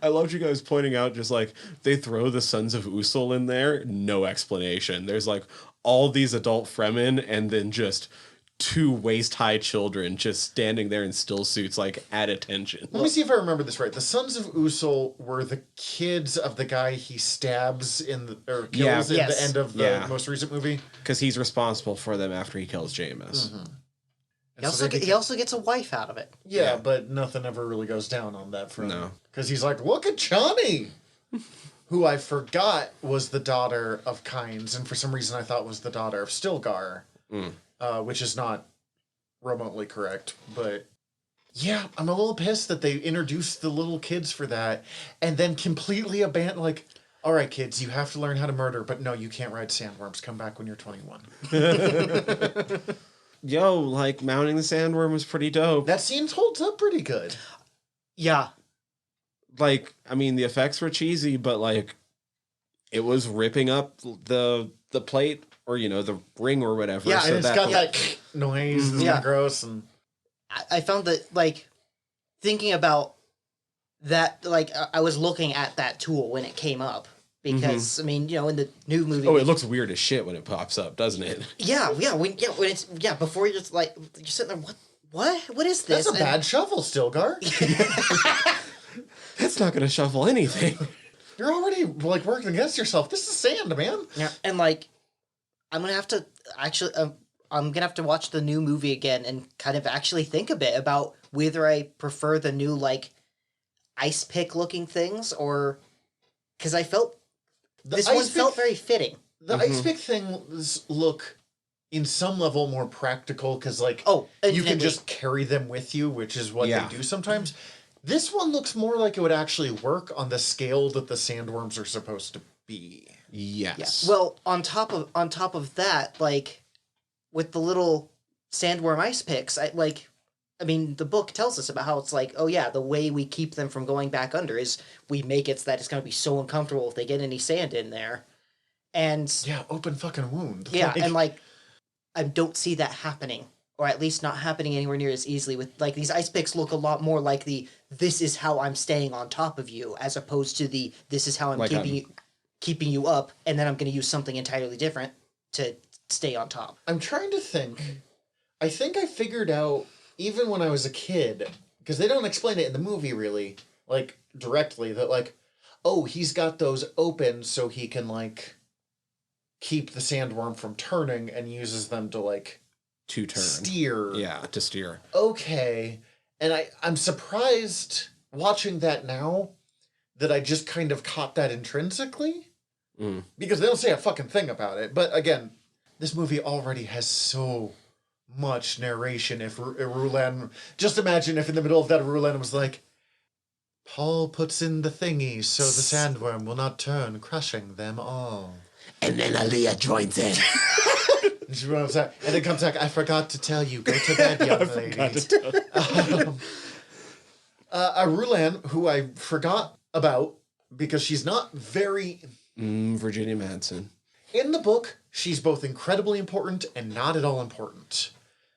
I loved you guys pointing out just like they throw the Sons of Usul in there, no explanation. There's like all these adult Fremen and then just 2 waist-high children just standing there in still suits like at attention. Let me see if I remember this right. The Sons of Usul were the kids of the guy he stabs or kills in the end of the most recent movie. Because he's responsible for them after he kills Jameis. Mm-hmm. He also gets a wife out of it. Yeah, but nothing ever really goes down on that front. No. Because he's like, look at Chani! Who I forgot was the daughter of Kynes, and for some reason I thought was the daughter of Stilgar. Which is not remotely correct, but yeah, I'm a little pissed that they introduced the little kids for that and then completely abandoned, like, all right, kids, you have to learn how to murder, but no, you can't ride sandworms. Come back when you're 21. Yo, like, mounting the sandworm was pretty dope. That scene holds up pretty good. Yeah. Like, I mean, the effects were cheesy, but, like, it was ripping up the plate or, you know, the ring or whatever. Yeah, so and it's got that noise and gross. And I found that, like, thinking about that, like, I was looking at that tool when it came up. Because, I mean, you know, in the new movie... Oh, it looks weird as shit when it pops up, doesn't it? Before you're just, like, you're sitting there, what is this? That's a bad shovel, Stilgar. That's not going to shovel anything. You're already, like, working against yourself. This is sand, man. Yeah, and, like, I'm going to have to, actually, I'm going to have to watch the new movie again and kind of actually think a bit about whether I prefer the new, like, ice pick looking things or... Because I felt... This one felt very fitting. The ice pick things look, in some level, more practical because, like, you can just carry them with you, which is what they do sometimes. This one looks more like it would actually work on the scale that the sandworms are supposed to be. Yes. Yeah. Well, on top of that, like, with the little sandworm ice picks, I mean, the book tells us about how it's like, oh yeah, the way we keep them from going back under is we make it so that it's going to be so uncomfortable if they get any sand in there. And Yeah, open fucking wound. yeah, and like, I don't see that happening, or at least not happening anywhere near as easily with, like, these ice picks look a lot more like this is how I'm staying on top of you, as opposed to this is how I'm Like, keeping you up, and then I'm going to use something entirely different to stay on top. I'm trying to think. I think I figured out, even when I was a kid, because they don't explain it in the movie really, like, directly, that, like, oh, he's got those open so he can, like, keep the sandworm from turning and uses them to, like, to turn. steer. Yeah, to steer. Okay. And I'm surprised watching that now that I just kind of caught that intrinsically. Because they don't say a fucking thing about it. But again, this movie already has so much narration. If Rulan, just imagine if in the middle of that Rulan was like, Paul puts in the thingy so the sandworm will not turn, crushing them all. And then Aaliyah joins in. And then comes back, I forgot to tell you, go to bed, young ladies. Rulan, who I forgot about because she's not very... Virginia Madsen. In the book, she's both incredibly important and not at all important.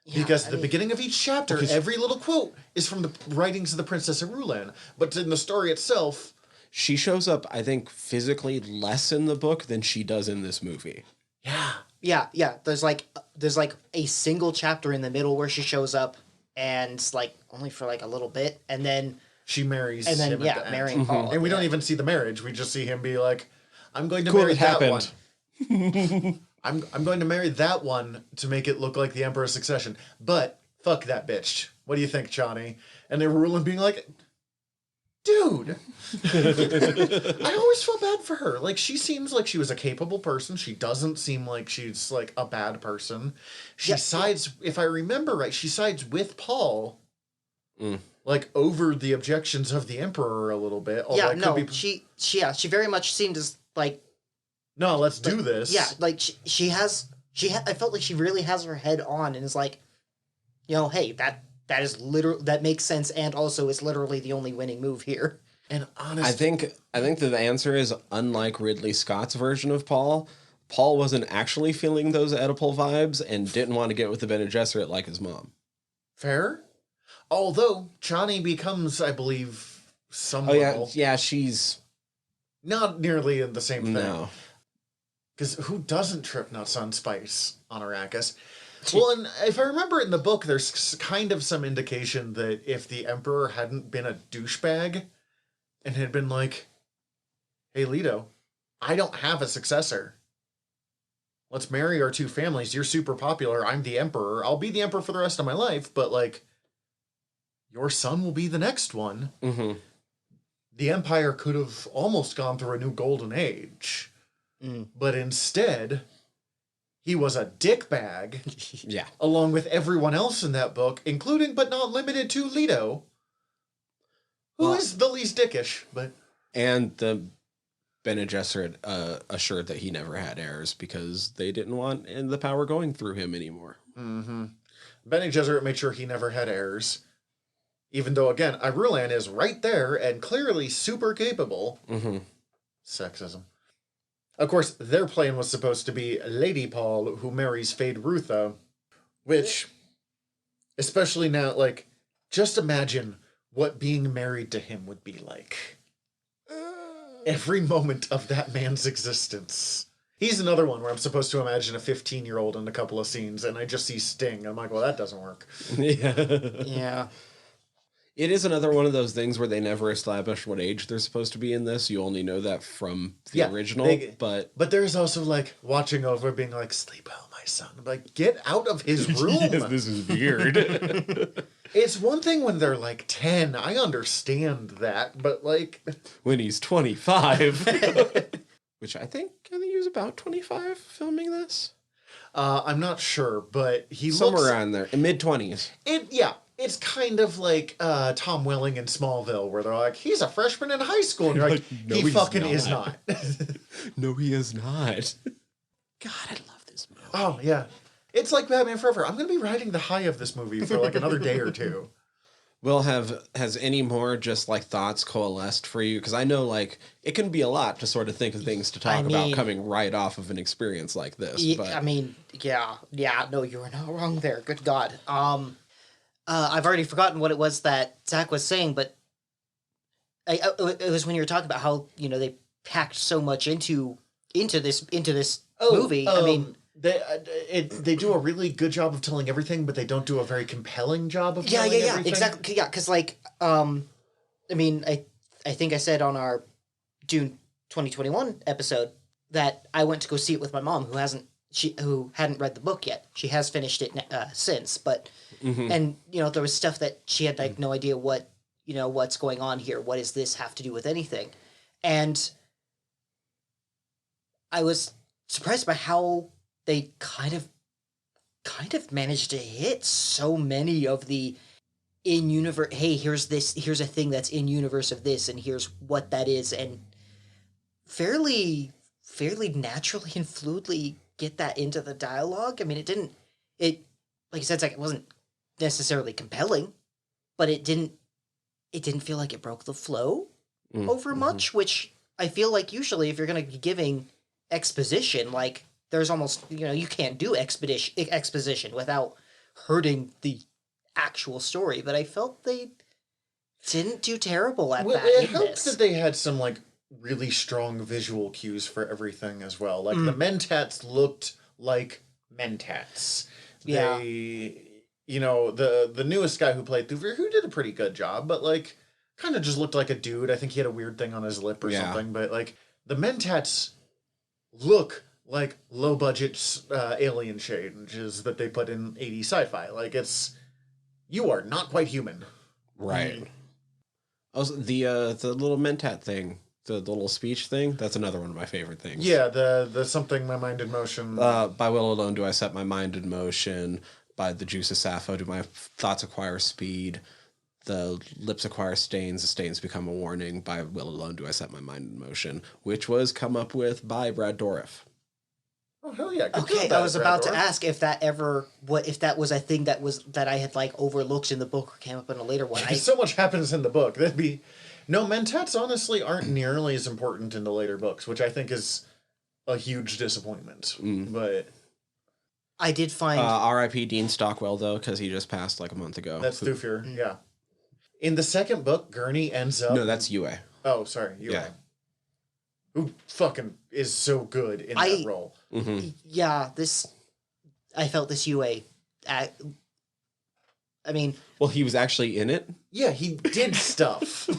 Yeah, Because at the beginning of each chapter, every little quote is from the writings of the Princess of Rulan. But in the story itself... She shows up, I think, physically less in the book than she does in this movie. Yeah. Yeah. There's like a single chapter in the middle where she shows up, and like only for like a little bit, and then She marries and then him at the end. marrying Paul. And we don't even see the marriage. We just see him be like, I'm going to Cool, marry it that happened. one. I'm going to marry that one to make it look like the Emperor's succession. But fuck that bitch. What do you think, Johnny? And they were ruling being like, dude. I always felt bad for her. Like, she seems like she was a capable person. She doesn't seem like she's like a bad person. She sides, if I remember right, she sides with Paul. Like, over the objections of the Emperor a little bit. Yeah, no, she very much seemed as like, no, let's do this. yeah, like I felt like she really has her head on and is like, hey, that is that makes sense, and also is literally the only winning move here. And honestly, I think that the answer is, unlike Ridley Scott's version of Paul wasn't actually feeling those Oedipal vibes and didn't want to get with the Bene Gesserit like his mom. fair. Although Chani becomes, I believe, somewhat. Oh yeah, she's not nearly the same thing. no. Because who doesn't trip nuts on spice on Arrakis? Well, and if I remember in the book, there's kind of some indication that if the Emperor hadn't been a douchebag and had been like, hey, Leto, I don't have a successor. Let's marry our two families. You're super popular. I'm the Emperor. I'll be the Emperor for the rest of my life, but, like, your son will be the next one. Mm-hmm. The Empire could have almost gone through a new golden age. But instead, he was a dickbag. Yeah. Along with everyone else in that book, including but not limited to Leto, who is the least dickish. But And the Bene Gesserit assured that he never had heirs because they didn't want the power going through him anymore. Bene Gesserit made sure he never had heirs. Even though, again, Irulan is right there and clearly super capable. Sexism. Of course, their plan was supposed to be Lady Paul, who marries Fade Rutha, which, especially now, like, just imagine what being married to him would be like. Every moment of that man's existence. He's another one where I'm supposed to imagine a 15-year-old in a couple of scenes, and I just see Sting. I'm like, well, that doesn't work. Yeah. It is another one of those things where they never establish what age they're supposed to be in this. You only know that from the original. But there's also, like, watching over being like, sleep well, my son. I'm like, get out of his room. yes, this is weird. It's one thing when they're, like, 10. I understand that. But, like... when he's 25. Which I think he was about 25 filming this. I'm not sure, but he Somewhere looks... around there. In mid-20s. It's kind of like Tom Welling in Smallville, where they're like, he's a freshman in high school. And you're like, No, he he's fucking not. is not. No, he is not. God, I love this movie. Oh, yeah. It's like Batman Forever. I'm going to be riding the high of this movie for like another day or two. Will, has any more just like thoughts coalesced for you? Because I know like it can be a lot to sort of think of things to talk about coming right off of an experience like this. But I mean, yeah, no, you were not wrong there. Good God. I've already forgotten what it was that Zach was saying, but it was when you were talking about how they packed so much into this movie. I mean. They do a really good job of telling everything, but they don't do a very compelling job of telling everything. Exactly. Yeah, because like, I mean, I think I said on our Dune 2021 episode that I went to go see it with my mom, who hadn't read the book yet. She has finished it since, but and there was stuff that she had like no idea what's going on here. What does this have to do with anything? And I was surprised by how they kind of managed to hit so many of the in-universe, hey, here's a thing that's in-universe of this, and here's what that is, and fairly naturally and fluidly get that into the dialogue. I mean, like you said, it wasn't necessarily compelling, but it didn't feel like it broke the flow over much, which I feel like usually if you're going to be giving exposition, like, there's almost, you can't do exposition without hurting the actual story. But I felt they didn't do terrible at that. It helps that they had some, like, really strong visual cues for everything as well. Like, the Mentats looked like Mentats. Yeah. They, the newest guy who played Thufir, who did a pretty good job, but, like, kind of just looked like a dude. I think he had a weird thing on his lip or something. But, like, the Mentats look like low-budget alien changes that they put in 80s sci-fi. Like, you are not quite human. Right. Also, the little Mentat thing, the little speech thing, that's another one of my favorite things. Yeah, the something my mind in motion. By will alone do I set my mind in motion. By the juice of Sappho do my thoughts acquire speed. The lips acquire stains, the stains become a warning. By will alone do I set my mind in motion, which was come up with by Brad Dourif. Oh, hell yeah. Okay, I was about to ask if that was a thing that I had like overlooked in the book or came up in a later one. So much happens in the book. Mentats honestly aren't nearly as important in the later books, which I think is a huge disappointment. But I did find R.I.P. Dean Stockwell though, because he just passed like a month ago. That's Thufir, yeah. In the second book, Gurney ends up. No, that's Yue. Oh, sorry, Yue. Yeah. Who fucking is so good in that role. Yeah, I felt this Yue. I mean, well, he was actually in it. Yeah, he did stuff.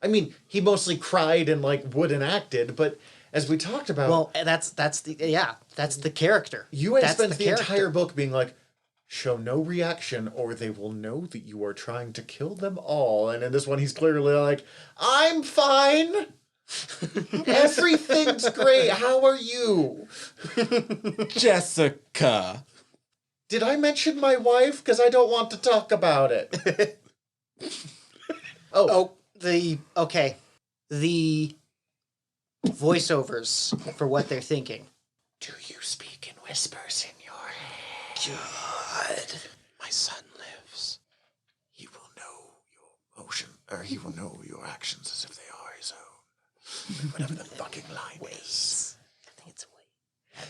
I mean, he mostly cried and like wouldn't acted, but as we talked about, well, that's the character. Yue spends the entire book being like, show no reaction or they will know that you are trying to kill them all. And in this one, he's clearly like, I'm fine. Everything's great. How are you? Jessica. Did I mention my wife? Because I don't want to talk about it. The voiceovers for what they're thinking. Do you speak in whispers in your head? God. My son lives. He will know your motion, or he will know your actions as if they are his own. Whatever the fucking line is. I think it's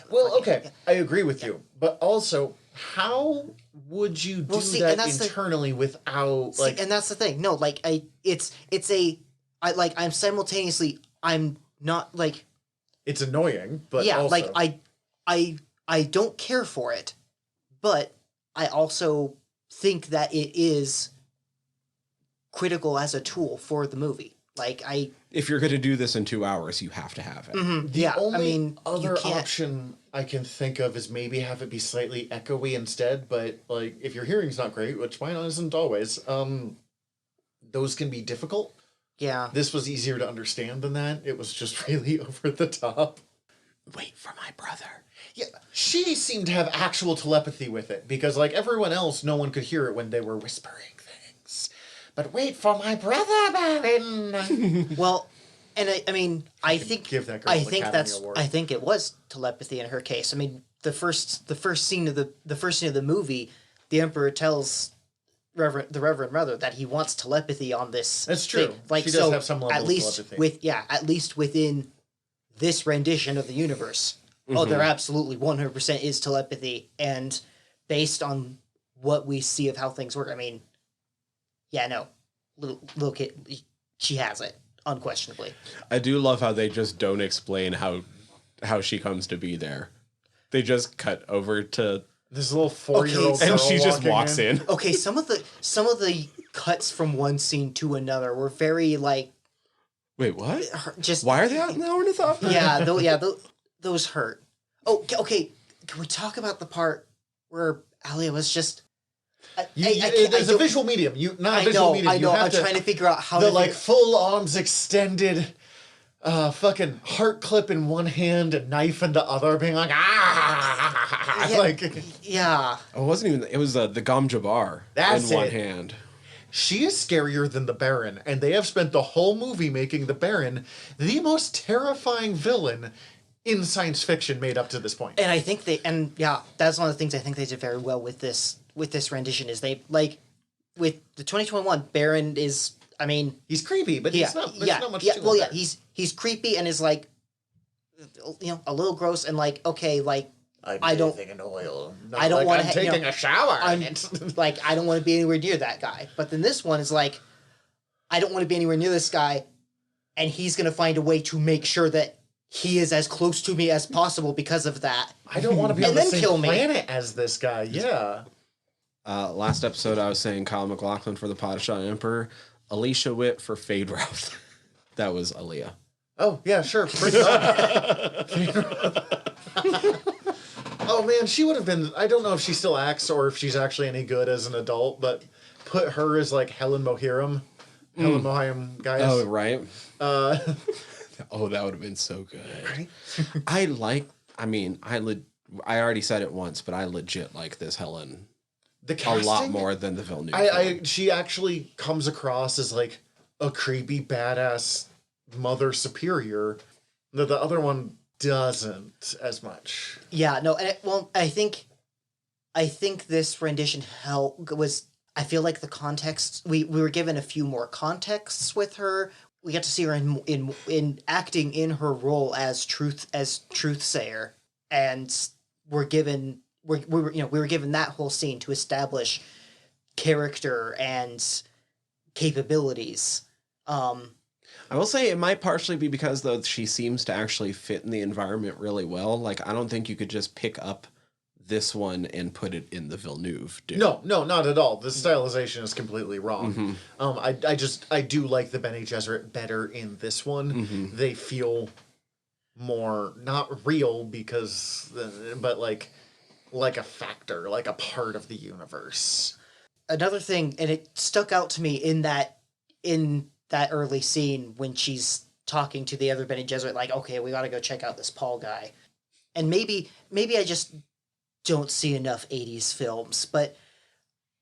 Well, okay, I agree with you, but also, how would you do that internally without like? And that's the thing. No, like I'm simultaneously I'm not like. It's annoying, but yeah, also... like I don't care for it, but I also think that it is critical as a tool for the movie. Like if you're going to do this in 2 hours, you have to have it. The only other option I can think of is maybe have it be slightly echoey instead. But like, if your hearing's not great, which mine isn't always, those can be difficult. Yeah, this was easier to understand than that. It was just really over the top. Wait for my brother. Yeah, she seemed to have actual telepathy with it because, like everyone else, no one could hear it when they were whispering things. But wait for my brother, Baron. Well, and I mean, I think give that girl I an think Academy Award. I think it was telepathy in her case. I mean, the first scene of the movie, the Emperor tells the Reverend Mother that he wants telepathy on this. That's true. thing. Like, she does so have some level at least of telepathy. at least within this rendition of the universe. Oh, there absolutely 100% is telepathy, and based on what we see of how things work, I mean, yeah, no, little kid, she has it unquestionably. I do love how they just don't explain how she comes to be there. They just cut over to This little 4-year-old Okay, girl and she just walking walks in. Okay, some of the cuts from one scene to another were very like Wait, what? just Why are they out an hour and a half? yeah, those hurt. Oh, okay. Can we talk about the part where Alia was just? It's a visual medium. Not a visual medium. I know. I'm trying to figure out how to full arms extended, fucking heart clip in one hand and knife in the other, being like yeah. It wasn't even. It was the Gom Jabbar That's in one it. hand. She is scarier than the Baron, and they have spent the whole movie making the Baron the most terrifying villain in science fiction made up to this point. And I think that's one of the things I think they did very well with this rendition is they like with the 2021 Baron is, I mean, he's creepy, but there's not much to him. Well, there. he's creepy and is like, a little gross and like, okay, like I don't in oil. I don't want to I'm taking a shower. I'm like, I don't want to be anywhere near that guy. But then this one is like, I don't want to be anywhere near this guy, and he's gonna find a way to make sure that he is as close to me as possible because of that. I don't want to be on And the then same kill me. planet as this guy. Yeah. Last episode, I was saying Kyle MacLachlan for the Padishah Emperor, Alicia Witt for Fade Route. That was Aaliyah. Oh, yeah, sure. Bring it on. Oh, man, she would have been... I don't know if she still acts or if she's actually any good as an adult, but put her as, like, Helen Mohiram. Helen Mohiram, guys. Oh, right. Oh, that would have been so good. Right? I already said it once, but I legit like this Helen The casting, a lot more than the Villeneuve film. She actually comes across as, like, a creepy, badass mother superior. The other one doesn't as much. Yeah, no, and I think this rendition was. I feel like the context we were given a few more contexts with her. We got to see her in acting in her role as truthsayer, and we were given that whole scene to establish character and capabilities. I will say it might partially be because though she seems to actually fit in the environment really well. Like I don't think you could just pick up this one and put it in the Villeneuve. No, not at all. The stylization is completely wrong. I do like the Bene Gesserit better in this one. They feel more not real but like a factor, like a part of the universe. Another thing, and it stuck out to me in that early scene when she's talking to the other Bene Gesserit, like, okay, we got to go check out this Paul guy, and maybe I just don't see enough 80s films, but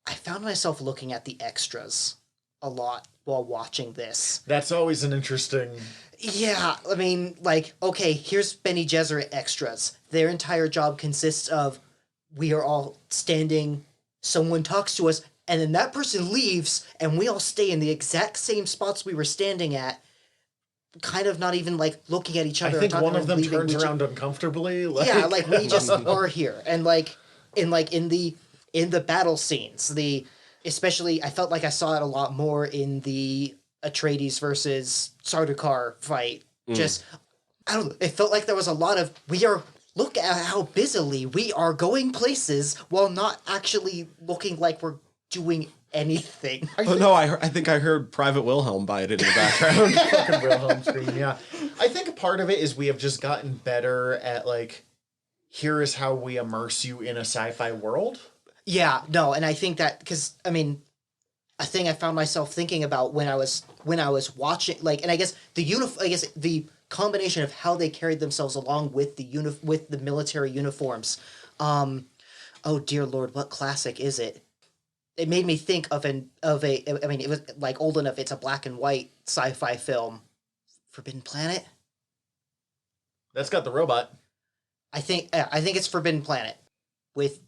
I found myself looking at the extras a lot while watching this. That's always an interesting... Yeah, I mean, like, okay, here's Bene Gesserit extras. Their entire job consists of, we are all standing, someone talks to us, and then that person leaves, and we all stay in the exact same spots we were standing at, kind of not even, like, looking at each other. I think one of them leaving. turns around uncomfortably. Yeah, like, we just are here. And, in the battle scenes, especially, I felt like I saw it a lot more in the Atreides versus Sardaukar fight. Just, I don't know, it felt like there was a lot of, look at how busily we are going places while not actually looking like we're doing anything. I think I heard Private Wilhelm by it in the background. Fucking Wilhelm scream, yeah. I think a part of it is we have just gotten better at, like, here is how we immerse you in a sci-fi world. Yeah, no, and I think that, because, I mean, a thing I found myself thinking about when I was watching, like, and I guess the combination of how they carried themselves along with the military uniforms. Oh dear Lord, what classic is it? It made me think of it was like old enough. It's a black and white sci-fi film, Forbidden Planet. That's got the robot. I think it's Forbidden Planet. With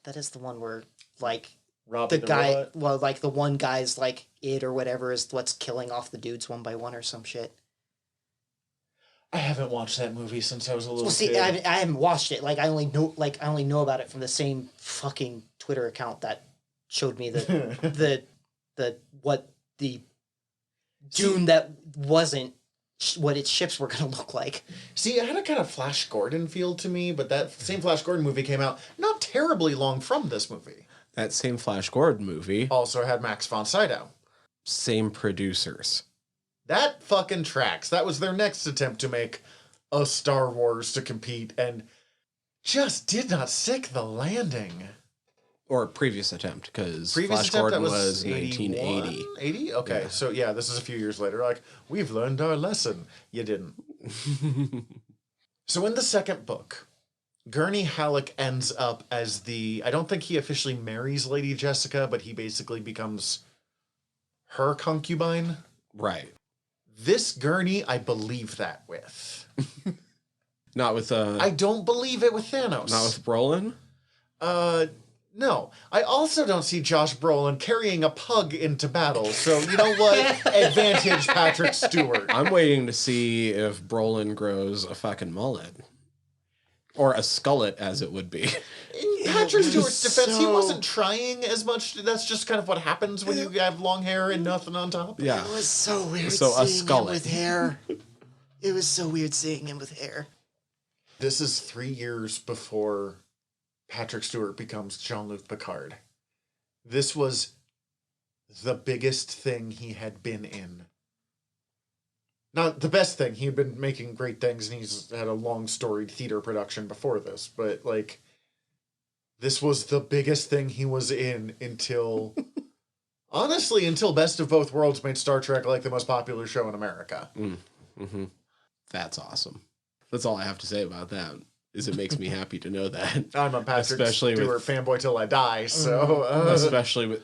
that is the one where like Robbie the guy, robot? well, like the one guy's like it or whatever is what's killing off the dudes one by one or some shit. I haven't watched that movie since I was a little Well, see, kid. I haven't watched it. Like I only know about it from the same fucking Twitter account that showed me the what the Dune that wasn't what its ships were gonna look like. See, it had a kind of Flash Gordon feel to me, but that same Flash Gordon movie came out not terribly long from this movie. That same Flash Gordon movie, Also had Max von Sydow. same producers. That fucking tracks. That was their next attempt to make a Star Wars to compete, and just did not stick the landing. Or previous attempt, because Previous Flash attempt, Gordon that was 81? 1980. 80? Okay, Yeah. so yeah, this is a few years later. Like, we've learned our lesson. You didn't. So in the second book, Gurney Halleck ends up as I don't think he officially marries Lady Jessica, but he basically becomes her concubine. Right. This Gurney, I believe that with. Not with I don't believe it with Thanos. not with Brolin. No. I also don't see Josh Brolin carrying a pug into battle. So you know what? Advantage Patrick Stewart. I'm waiting to see if Brolin grows a fucking mullet. Or a skullet, as it would be. In Patrick Stewart's defense, he so- wasn't trying as much. That's just kind of what happens when you have long hair and nothing on top. Yeah. It was so weird So a seeing him skullet. with hair. It was so weird seeing him with hair. This is 3 years before Patrick Stewart becomes Jean-Luc Picard. This was the biggest thing he had been in. Not the best thing. He had been making great things, and he's had a long storied theater production before this. But, like, this was the biggest thing he was in until... honestly, until Best of Both Worlds made Star Trek, like, the most popular show in America. Mm-hmm. That's awesome. That's all I have to say about that. Is it makes me happy to know that. I'm a Patrick Especially Stewart with- fanboy till I die, so... Especially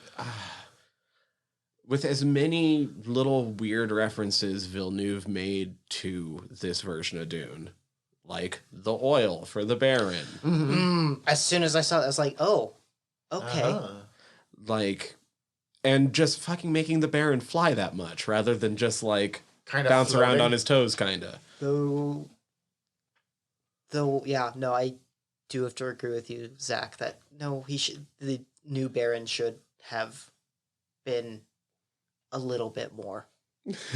with as many little weird references Villeneuve made to this version of Dune. Like the oil for the Baron. As soon as I saw it, I was like, oh, okay. Uh-huh. Like, and just fucking making the Baron fly that much rather than just like Kind of bounce around floating. on his toes, kinda. Though, yeah, no, I do have to agree with you, Zach, that no, the new Baron should have been a little bit more.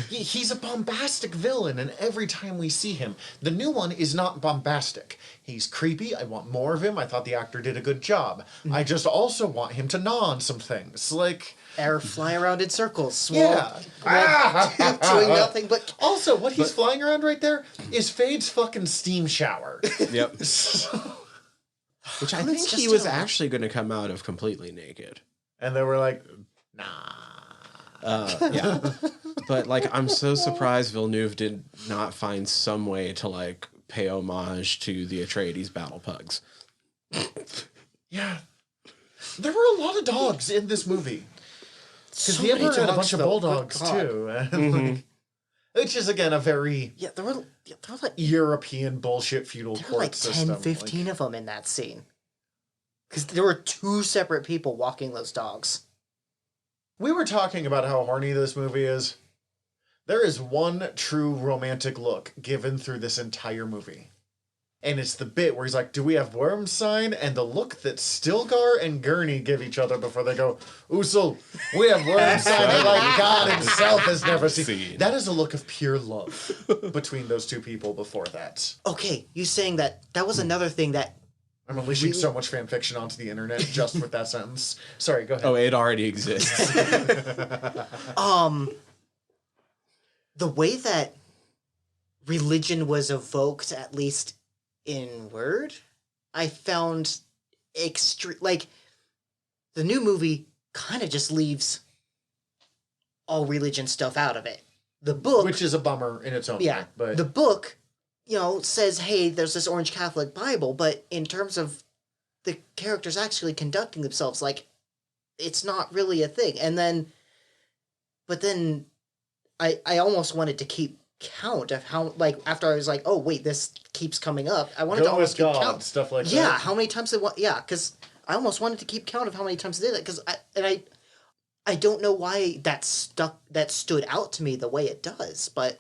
He's a bombastic villain, and every time we see him, the new one is not bombastic. He's creepy. I want more of him. I thought the actor did a good job. I just also want him to gnaw on some things. Like, Air fly around in circles, yeah. doing nothing but. Also, what he's flying around right there is Fade's fucking steam shower. Yep. Which I think It's he just was a- actually going to come out of completely naked. And they were like, nah. Yeah. But like, I'm so surprised Villeneuve did not find some way to like pay homage to the Atreides battle pugs. Yeah. There were a lot of dogs in this movie. Because So the many Emperor had a dogs, bunch of though. bulldogs, Good God. too. And, like, which is, again, a very Yeah, there were like European bullshit feudal There were court like 10, system. 15 of them in that scene. Because there were two separate people walking those dogs. We were talking about how horny this movie is. There is one true romantic look given through this entire movie. And it's the bit where he's like, do we have worm sign? And the look that Stilgar and Gurney give each other before they go, Usul, we have worm sign like God himself has never seen. That is a look of pure love between those two people before that. Okay, you saying that was another thing that I'm unleashing so much fan fiction onto the internet just with that sentence. Sorry, go ahead. Oh, it already exists. the way that religion was evoked, at least in word, I found extreme. Like, the new movie kind of just leaves all religion stuff out of it. The book, Which is a bummer in its own yeah, way. But the book, says, hey, there's this orange Catholic Bible, but in terms of the characters actually conducting themselves, like, it's not really a thing. And then, but then I almost wanted to keep count of how, like, after I was like, oh wait, this keeps coming up. I wanted to Go almost with keep God, count. stuff like Yeah, that. how many times it was? Yeah, because I almost wanted to keep count of how many times it did it. Because I don't know why that stood out to me the way it does, but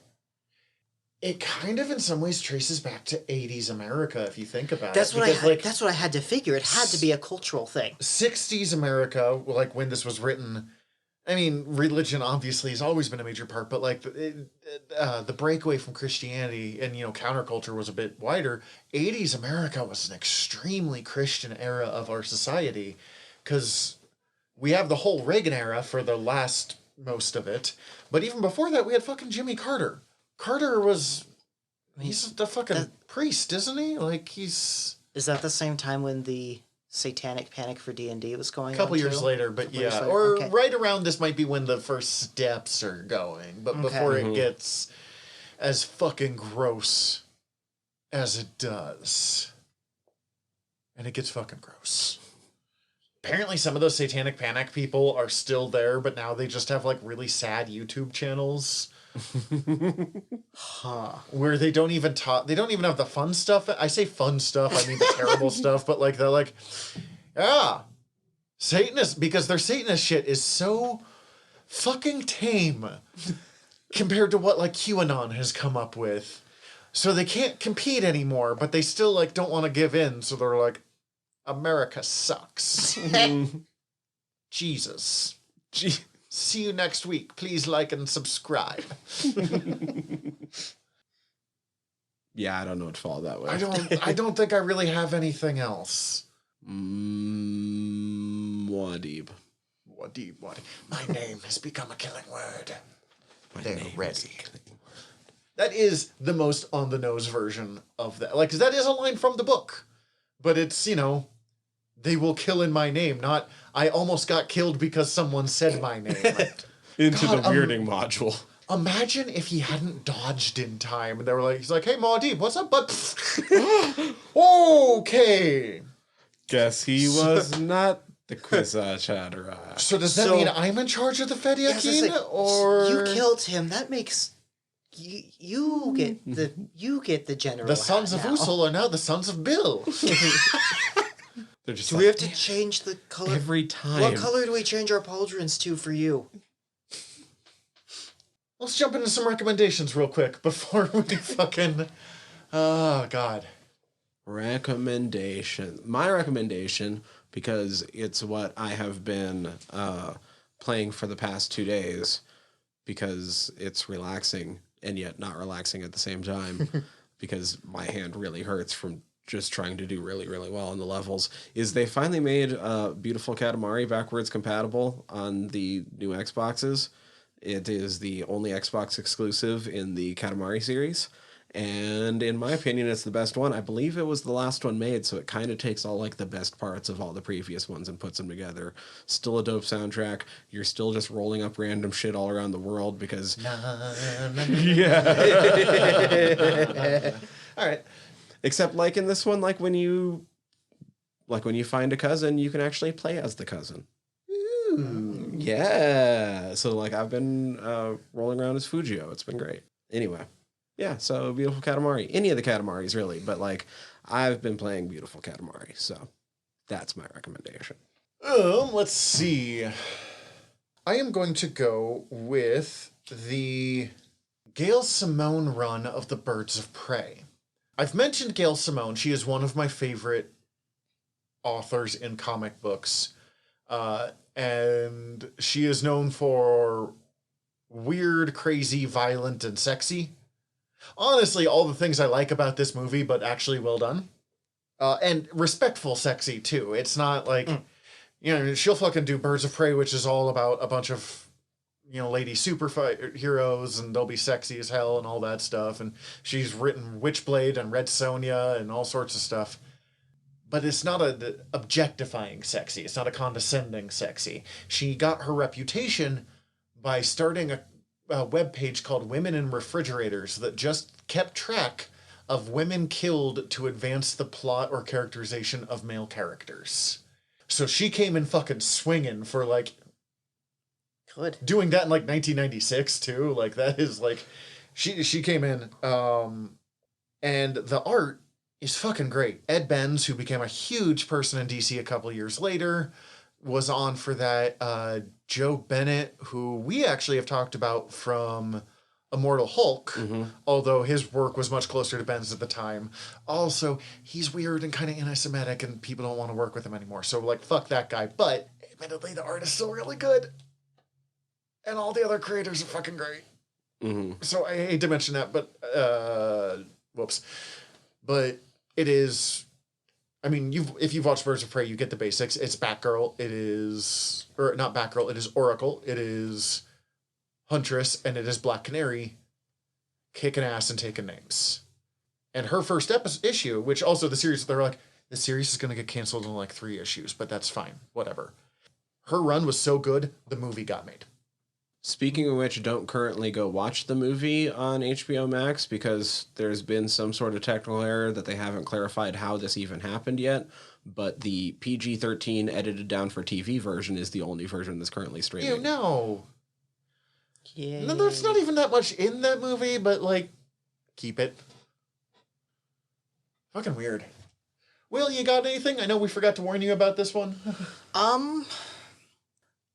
It kind of, in some ways, traces back to 80s America, if you think about that's it. what Because, that's what I had to figure. It had to be a cultural thing. 60s America, like, when this was written, I mean, religion obviously has always been a major part, but, like, the breakaway from Christianity and, counterculture was a bit wider. 80s America was an extremely Christian era of our society, because we have the whole Reagan era for the last most of it, but even before that, we had fucking Jimmy Carter. Carter was... He's the fucking priest, isn't he? Like, he's... Is that the same time when the Satanic Panic for D&D was going on? A couple years too? later, but yeah. Years later? Or Okay. right around this might be when the first steps are going, but before it gets as fucking gross as it does. And it gets fucking gross. Apparently some of those Satanic Panic people are still there, but now they just have, like, really sad YouTube channels. Huh. Where they don't even have the fun stuff. I say fun stuff, I mean the terrible stuff, but, like, they're like, yeah, Satanist, because their Satanist shit is so fucking tame compared to what, like, QAnon has come up with. So they can't compete anymore, but they still, like, don't want to give in, so they're like, America sucks. Jesus. See you next week. Please like and subscribe. Yeah, I don't know what to follow that way. I don't think I really have anything else. Muad'Dib. Wadib. My name has become a killing word. They're ready. That is the most on-the-nose version of that. Like, 'cause that is a line from the book. But it's, they will kill in my name, not I almost got killed because someone said my name. Into God, the weirding module. Imagine if he hadn't dodged in time and they were like, he's like, hey, Muad'Dib, what's up, bud? Okay. Guess he was not the Kwisatz Haderach. So does that mean I'm in charge of the Fediakin? Or you killed him? That makes you get the general. the sons of hat now. Usul are now the sons of Bill. They're just Do like, we have to change the color? every time. What color do we change our pauldrons to for you? Let's jump into some recommendations real quick before we fucking... Oh, God. Recommendation. My recommendation, because it's what I have been playing for the past 2 days, because it's relaxing and yet not relaxing at the same time, because my hand really hurts from just trying to do really, really well on the levels, is they finally made Beautiful Katamari backwards compatible on the new Xboxes. It is the only Xbox exclusive in the Katamari series. And in my opinion, it's the best one. I believe it was the last one made, so it kind of takes all like the best parts of all the previous ones and puts them together. Still a dope soundtrack. You're still just rolling up random shit all around the world because... Yeah. All right. Except like in this one, like when you find a cousin, you can actually play as the cousin. Ooh. Yeah. So like I've been rolling around as Fujio. It's been great. Anyway. Yeah, so Beautiful Katamari. Any of the Katamaris, really. But, like, I've been playing Beautiful Katamari, so that's my recommendation. Let's see. I am going to go with the Gail Simone run of the Birds of Prey. I've mentioned Gail Simone. She is one of my favorite authors in comic books. And she is known for weird, crazy, violent, and sexy. Honestly, all the things I like about this movie, but actually well done. And respectful sexy, too. It's not like, she'll fucking do Birds of Prey, which is all about a bunch of, lady superheroes, and they'll be sexy as hell and all that stuff. And she's written Witchblade and Red Sonja and all sorts of stuff. But it's not a objectifying sexy. It's not a condescending sexy. She got her reputation by starting a webpage called Women in Refrigerators that just kept track of women killed to advance the plot or characterization of male characters. So she came in fucking swinging for, like... Good. Doing that in, like, 1996, too. Like, that is, like... she came in, and the art is fucking great. Ed Benz, who became a huge person in DC a couple years later, was on for that. Joe Bennett, who we actually have talked about from Immortal Hulk, although his work was much closer to Ben's at the time. Also, he's weird and kind of anti-Semitic, and people don't want to work with him anymore. So, like, fuck that guy. But, admittedly, the art is still really good. And all the other creators are fucking great. So, I hate to mention that, but, whoops. But it is... I mean, if you've watched Birds of Prey, you get the basics. It's Batgirl. It is... Or, not Batgirl. It is Oracle. It is... Huntress, and it is Black Canary kicking ass and taking names. And her first issue, which also the series, they're like, the series is going to get canceled in like 3 issues, but that's fine. Whatever. Her run was so good, the movie got made. Speaking of which, don't currently go watch the movie on HBO Max because there's been some sort of technical error that they haven't clarified how this even happened yet. But the PG-13 edited down for TV version is the only version that's currently streaming. You know. Yeah. No, there's not even that much in that movie, but, like, keep it. Fucking weird. Will, you got anything? I know we forgot to warn you about this one. I'm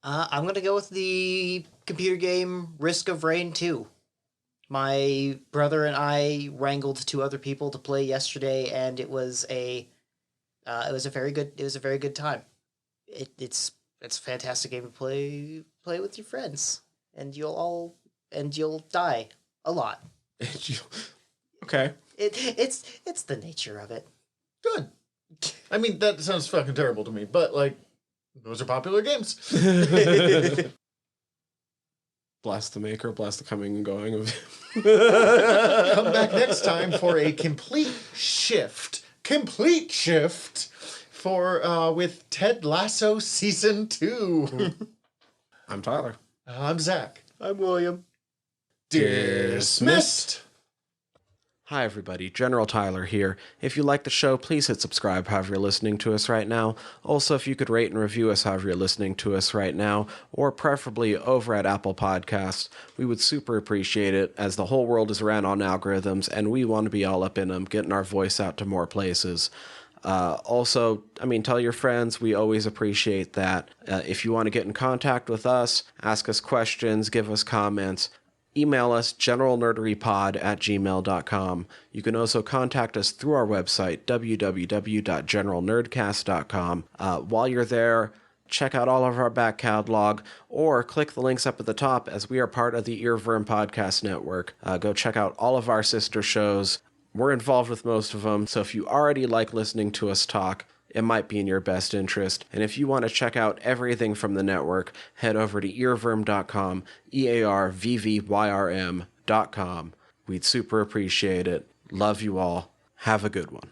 gonna go with the computer game Risk of Rain 2. My brother and I wrangled 2 other people to play yesterday, and it was a very good time. It's a fantastic game to play with your friends. And you'll die a lot. Okay. It's the nature of it. Good. I mean, that sounds fucking terrible to me, but, like, those are popular games. Bless the maker, bless the coming and going of... Come back next time for a complete shift for, with Ted Lasso Season 2. I'm Tyler. I'm Zach. I'm William. Dismissed. Hi everybody, General Tyler here. If you like the show, please hit subscribe however you're listening to us right now. Also, if you could rate and review us however you're listening to us right now, or preferably over at Apple Podcasts, we would super appreciate it, as the whole world is ran on algorithms, and we want to be all up in them, getting our voice out to more places. Also, tell your friends. We always appreciate that. If you want to get in contact with us, ask us questions, give us comments, email us generalnerderypod@gmail.com. You can also contact us through our website, www.generalnerdcast.com. While you're there, check out all of our back catalog, or click the links up at the top, as we are part of the Earworm Podcast Network. Go check out all of our sister shows. We're involved with most of them, so if you already like listening to us talk, it might be in your best interest. And if you want to check out everything from the network, head over to earworm.com, EARVVYRM.com. We'd super appreciate it. Love you all. Have a good one.